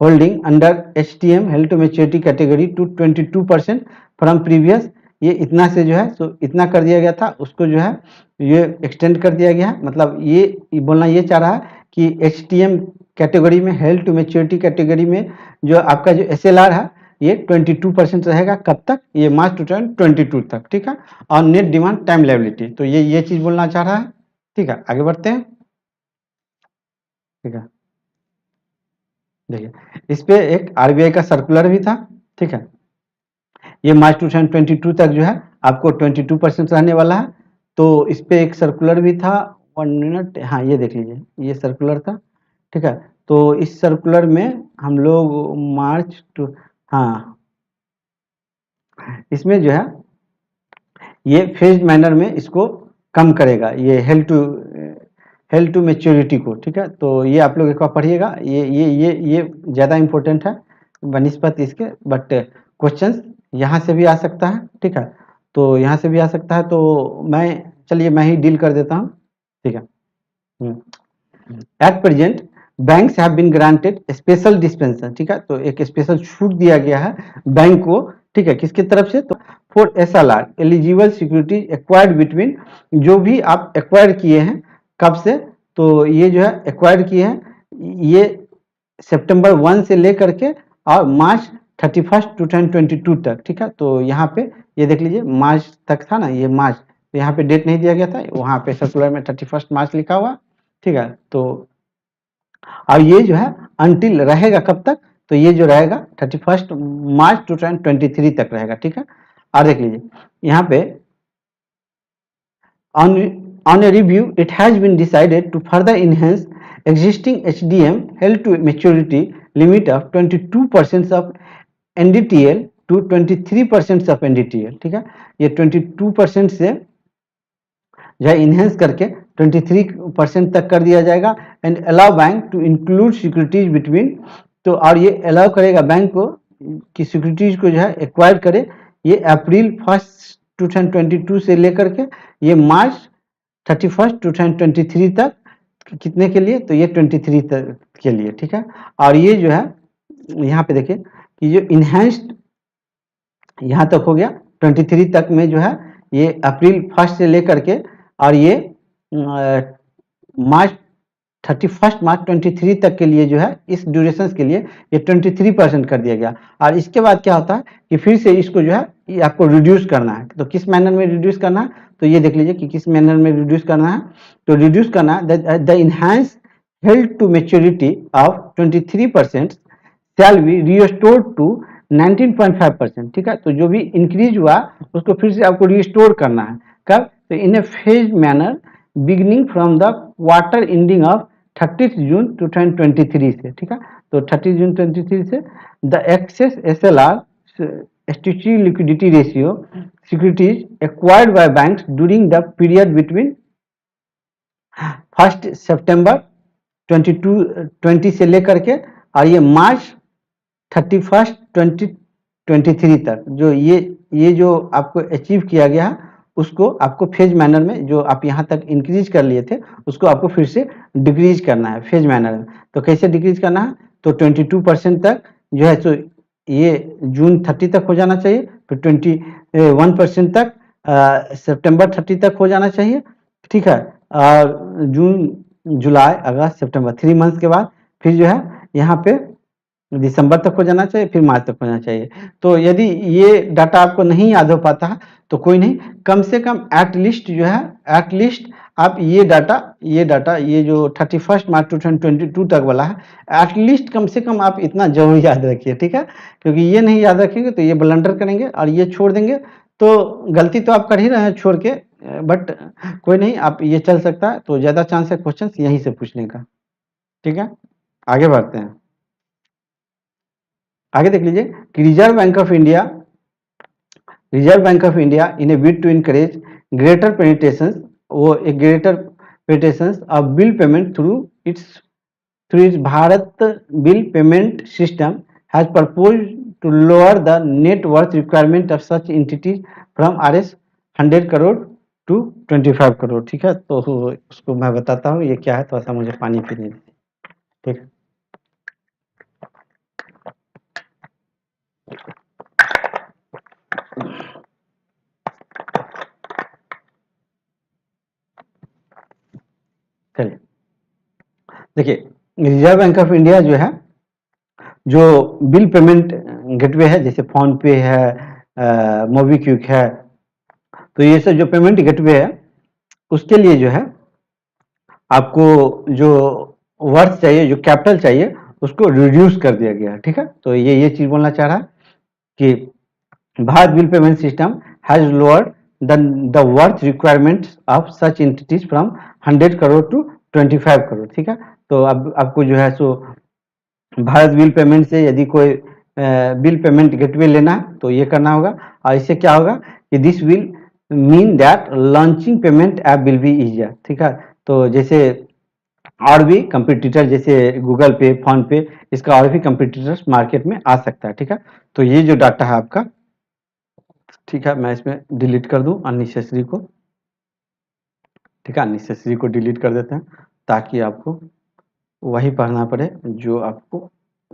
holding under HTM held to maturity category to 22% from previous. ये इतना से जो है सो इतना कर दिया गया था, उसको जो है ये एक्सटेंड कर दिया गया है। मतलब ये बोलना ये चाह रहा है कि एचटीएम कैटेगरी में, हेल्ड टू मेच्योरिटी कैटेगरी में जो आपका जो एसएलआर है ये 22% रहेगा। कब तक? ये मार्च 2022 तक, ठीक है। और नेट डिमांड टाइम लायबिलिटी, तो ये चीज बोलना चाह रहा है, ठीक है। आगे बढ़ते हैं, ठीक है। देखिए इस पे एक आरबीआई का सर्कुलर भी था, ठीक है। ये मार्च 2022 तक जो है आपको 22% रहने वाला है। तो इस पे एक सर्कुलर भी था, 1 मिनट, हाँ ये देख लीजिए, ये सर्कुलर था, ठीक है। तो इस सर्कुलर में हम लोग मार्च टू, हाँ इसमें जो है ये फेज मैनर में इसको कम करेगा, ये हेल्ड टू मेच्योरिटी को, ठीक है। तो ये आप लोग एक बार पढ़िएगा, ये ज़्यादा इम्पोर्टेंट है बनिस्पत इसके, बट क्वेश्चंस यहाँ से भी आ सकता है, ठीक है। तो यहाँ से भी आ सकता है, तो चलिए मैं ही डील कर देता हूँ, ठीक है। At present banks have been granted special dispenser, ठीक है। तो एक स्पेशल छूट दिया गया है बैंक को, ठीक है, किसकी तरफ से? तो for SLR eligible securities acquired between, जो भी आप एक्वायर किए हैं, कब से? तो ये जो है एक्वायर किए हैं ये सितंबर 1 से लेकर के और मार्च 31 2022 तक, ठीक है। तो यहाँ पे ये देख लीजिए मार्च तक था ना, ये मार्च, तो यहाँ पे डेट नहीं दिया गया था, वहाँ पे सर्कुलर में 31 मार्च लिखा हुआ, ठीक है। तो और ये जो है अनटिल रहेगा कब तक? तो ये जो रहेगा 31 मार्च 2023 तक रहेगा, ठीक है। और देख लीजिए यहाँ पे on a review it has been decided to further enhance existing HDM held to maturity limit of 22% of NDTL to 23% of NDTL, ठीक है। ये 22% से जो है इनहेंस करके 23% तक कर दिया जाएगा। And allow bank to include securities between, तो और ये अलाउ करेगा बैंक को कि सिक्योरिटीज को जो है एक्वायर करे, ये अप्रैल 1 2022 से लेकर के ये मार्च 31 2023 तक, कितने के लिए? तो ये 23 तक के लिए, ठीक है। और ये जो है यहाँ पे देखिए कि जो इनहेंस्ड यहाँ तक हो गया 23 तक में जो है ये अप्रैल 1 से लेकर के और ये मार्च 31 मार्च 23 तक के लिए जो है इस ड्यूरेशन के लिए ये 23% कर दिया गया। और इसके बाद क्या होता है कि फिर से इसको जो है ये आपको रिड्यूस करना है। तो किस मैनर में रिड्यूस करना है? तो ये देख लीजिए कि किस मैनर में रिड्यूस करना है। तो रिड्यूस करना है the enhance held to maturity of 23% shall be restored to 19.5%, ठीक है। तो जो भी इंक्रीज हुआ उसको फिर से आपको रिस्टोर करना है। कब? तो in a phase manner beginning from the quarter ending of 30 June 2023 से, ठीक है। तो 30 जून 23 से the excess SLR statutory liquidity ratio securities acquired by banks during the period between 1 सितंबर 2020 से लेकर के और ये मार्च 31 2023 तक, जो ये जो आपको अचीव किया गया है उसको आपको फेज मैनर में, जो आप यहाँ तक इंक्रीज कर लिए थे उसको आपको फिर से डिक्रीज करना है फेज मैनर में। तो कैसे डिक्रीज करना है? तो 22% तक जो है, तो ये जून 30 तक हो जाना चाहिए, फिर 21% तक सितंबर 30 तक हो जाना चाहिए, ठीक है। और जून जुलाई अगस्त सितंबर 3 मंथ के बाद फिर जो है यहाँ पे दिसंबर तक हो जाना चाहिए, फिर मार्च तक होना चाहिए। तो यदि ये डाटा आपको नहीं याद हो पाता है तो कोई नहीं, कम से कम एटलीस्ट जो है, एटलीस्ट आप ये डाटा ये जो 31 मार्च 2022 तक वाला है, एटलीस्ट कम से कम आप इतना जरूर याद रखिए, ठीक है। क्योंकि ये नहीं याद रखेंगे तो ये ब्लंडर करेंगे और ये छोड़ देंगे तो गलती तो आप कर ही रहे हैं छोड़ के, बट कोई नहीं, आप ये चल सकता है, तो ज़्यादा चांस है क्वेश्चन यहीं से पूछने का। ठीक है, आगे बढ़ते हैं। आगे देख लीजिए कि reserve bank of India in a bid to encourage greater penetration, वो एक greater penetration of bill payment through its Bharat bill payment system has proposed to lower the net worth requirement of such entities from Rs 100 crore to 25 crore. ठीक है, तो उसको मैं बताता हूँ ये क्या है, थोड़ा सा मुझे पानी पीने दीजिए। ठीक है, चलिए देखिए, रिजर्व बैंक ऑफ इंडिया जो है, जो बिल पेमेंट गेटवे है, जैसे फोन पे है, मोबीक्विक है, तो ये सब जो पेमेंट गेटवे है उसके लिए जो है आपको जो वर्थ चाहिए, जो कैपिटल चाहिए, उसको रिड्यूस कर दिया गया है। ठीक है, तो ये चीज बोलना चाह रहा है कि Bharat bill payment system has lowered the worth requirements of such entities from 100 crore to 25 crore. ठीक है, तो अब आपको जो है सो भारत बिल पेमेंट से यदि कोई बिल पेमेंट गेटवे लेना है तो ये करना होगा, और इससे क्या होगा कि this will mean that launching payment app will be easier. ठीक है, तो जैसे और भी कंपटीटर जैसे गूगल पे, फोन पे, इसका और भी कंपटीटर्स मार्केट में आ सकता है। ठीक है, तो ये जो डाटा है आपका, ठीक है, मैं इसमें डिलीट कर दूं अननेसेसरी को। ठीक है, अननेसेसरी को डिलीट कर देते हैं ताकि आपको वही पढ़ना पड़े जो आपको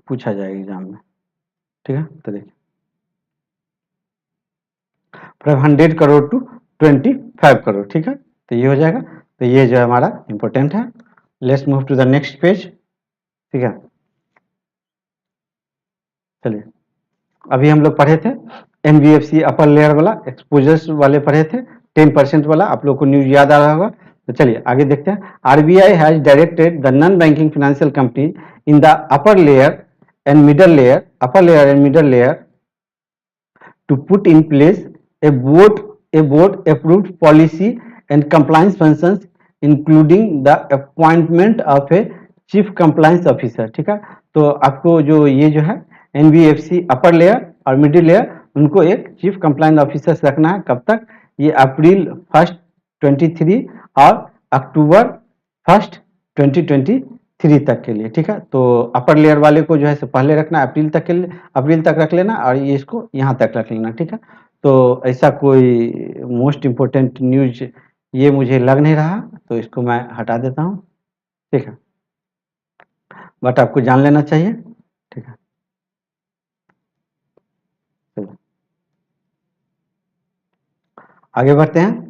पूछा जाए एग्जाम में। ठीक है, तो देखिए फ्रॉम 100 करोड़ टू 25 करोड़। ठीक है, तो ये हो जाएगा, तो ये जो हमारा इंपॉर्टेंट है। Let's move to the next page. ठीक है, चलिए अभी हम लोग पढ़े थे एनबीएफसी अपर लेयर वाला, एक्सपोजर्स वाले पढ़े थे, 10% वाला, आप लोग को न्यूज याद आ रहा होगा। तो चलिए आगे देखते हैं। RBI has directed the non banking financial company in the upper layer and middle layer to put in place a board approved policy and compliance functions including the appointment of a chief compliance officer। ठीक है, तो आपको जो ये जो है NBFC upper layer और middle layer, उनको एक चीफ कंप्लाइंस ऑफिसर रखना है। कब तक? ये अप्रैल 1 23 और अक्टूबर 1 2023 तक के लिए। ठीक है, तो अपर लेयर वाले को जो है पहले रखना, अप्रैल तक के लिए, अप्रैल तक रख लेना, और ये इसको यहाँ तक रख लेना। ठीक है, तो ऐसा कोई मोस्ट इम्पोर्टेंट न्यूज ये मुझे लग नहीं रहा, तो इसको मैं हटा देता हूँ। ठीक है, बट आपको जान लेना चाहिए। ठीक है, आगे बढ़ते हैं।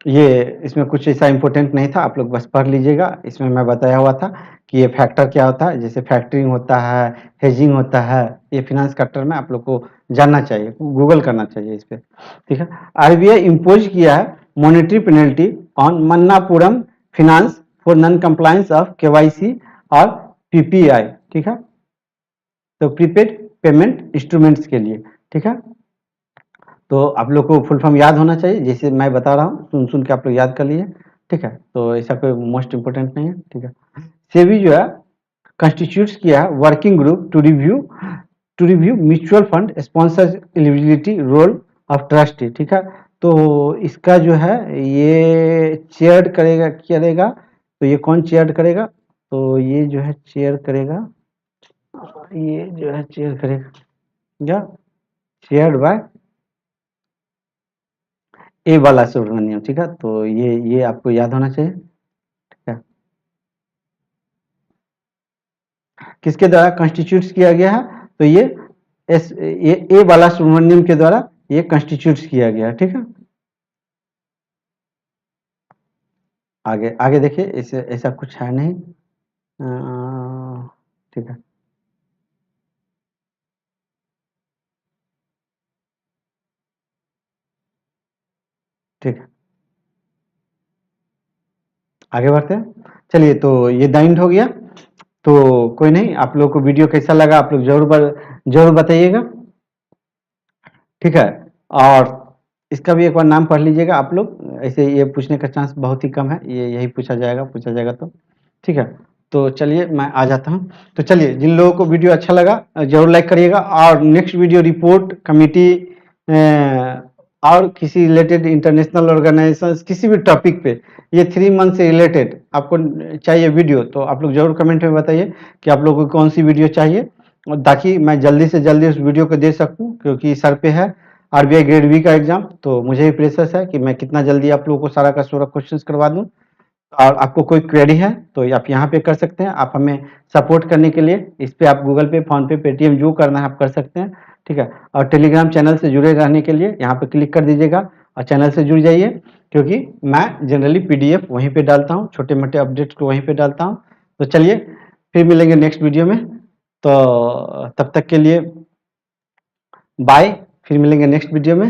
ये इसमें कुछ ऐसा इंपॉर्टेंट नहीं था, आप लोग बस पढ़ लीजिएगा। इसमें मैं बताया हुआ था कि ये फैक्टर क्या होता है, जैसे फैक्टरिंग होता है, हेजिंग होता है, ये फिनेंस फैक्टर में आप लोग को जानना चाहिए, गूगल करना चाहिए इस पे। ठीक है, आरबीआई इम्पोज किया है monetary penalty on Manappuram finance for non compliance of KYC और पीपीआई। ठीक है, तो प्रीपेड पेमेंट इंस्ट्रूमेंट्स के लिए। ठीक है, तो आप लोग को फुल फॉर्म याद होना चाहिए, जैसे मैं बता रहा हूँ सुन सुन के आप लोग याद कर लिए। ठीक है, तो ऐसा कोई मोस्ट इंपोर्टेंट नहीं है। ठीक है, सेबी जो है कंस्टिट्यूट किया है working group to review mutual fund sponsor eligibility role of trustee. ठीक है, तो इसका जो है ये चेयर करेगा, तो ये कौन चेयर करेगा? तो ये जो है चेयर करेगा, ये जो है चेयर करेगा चेयर्ड बाय ए वाला सुब्रमण्यम। ठीक है, तो ये आपको याद होना चाहिए। ठीक है, किसके द्वारा कॉन्स्टिट्यूट किया गया है? तो ये ए वाला सुब्रमण्यम के द्वारा ये कॉन्स्टिट्यूट किया गया है। ठीक है, आगे आगे देखिए, ऐसे ऐसा कुछ है नहीं। ठीक है, ठीक है, आगे बढ़ते हैं। चलिए, तो ये दाइंड हो गया, तो कोई नहीं, आप लोग को वीडियो कैसा लगा आप लोग जरूर बताइएगा। ठीक है, और इसका भी एक बार नाम पढ़ लीजिएगा आप लोग, ऐसे ये पूछने का चांस बहुत ही कम है, ये यही पूछा जाएगा तो ठीक है। तो चलिए मैं आ जाता हूँ। तो चलिए, जिन लोगों को वीडियो अच्छा लगा ज़रूर लाइक करिएगा, और नेक्स्ट वीडियो रिपोर्ट कमिटी और किसी रिलेटेड इंटरनेशनल ऑर्गेनाइजेशंस किसी भी टॉपिक पे, ये 3 मंथ से रिलेटेड आपको चाहिए वीडियो, तो आप लोग ज़रूर कमेंट में बताइए कि आप लोगों को कौन सी वीडियो चाहिए, और ताकि मैं जल्दी से जल्दी उस वीडियो को दे सकूं, क्योंकि सर पे है आरबीआई ग्रेड बी का एग्जाम, तो मुझे भी प्रेशर है कि मैं कितना जल्दी आप लोगों को सारा का सारा क्वेश्चन करवा दूं। और आपको कोई क्वेरी है तो आप यहाँ पे कर सकते हैं, आप हमें सपोर्ट करने के लिए इस पे आप गूगल पे, फोन पे, पेटीएम जो करना है आप कर सकते हैं, ठीक है। और टेलीग्राम चैनल से जुड़े रहने के लिए यहाँ पे क्लिक कर दीजिएगा और चैनल से जुड़ जाइए, क्योंकि मैं जनरली पीडीएफ वहीं पे डालता हूँ, छोटे मोटे अपडेट्स को वहीं पे डालता हूँ। तो चलिए फिर मिलेंगे नेक्स्ट वीडियो में, तो तब तक के लिए बाय, फिर मिलेंगे नेक्स्ट वीडियो में।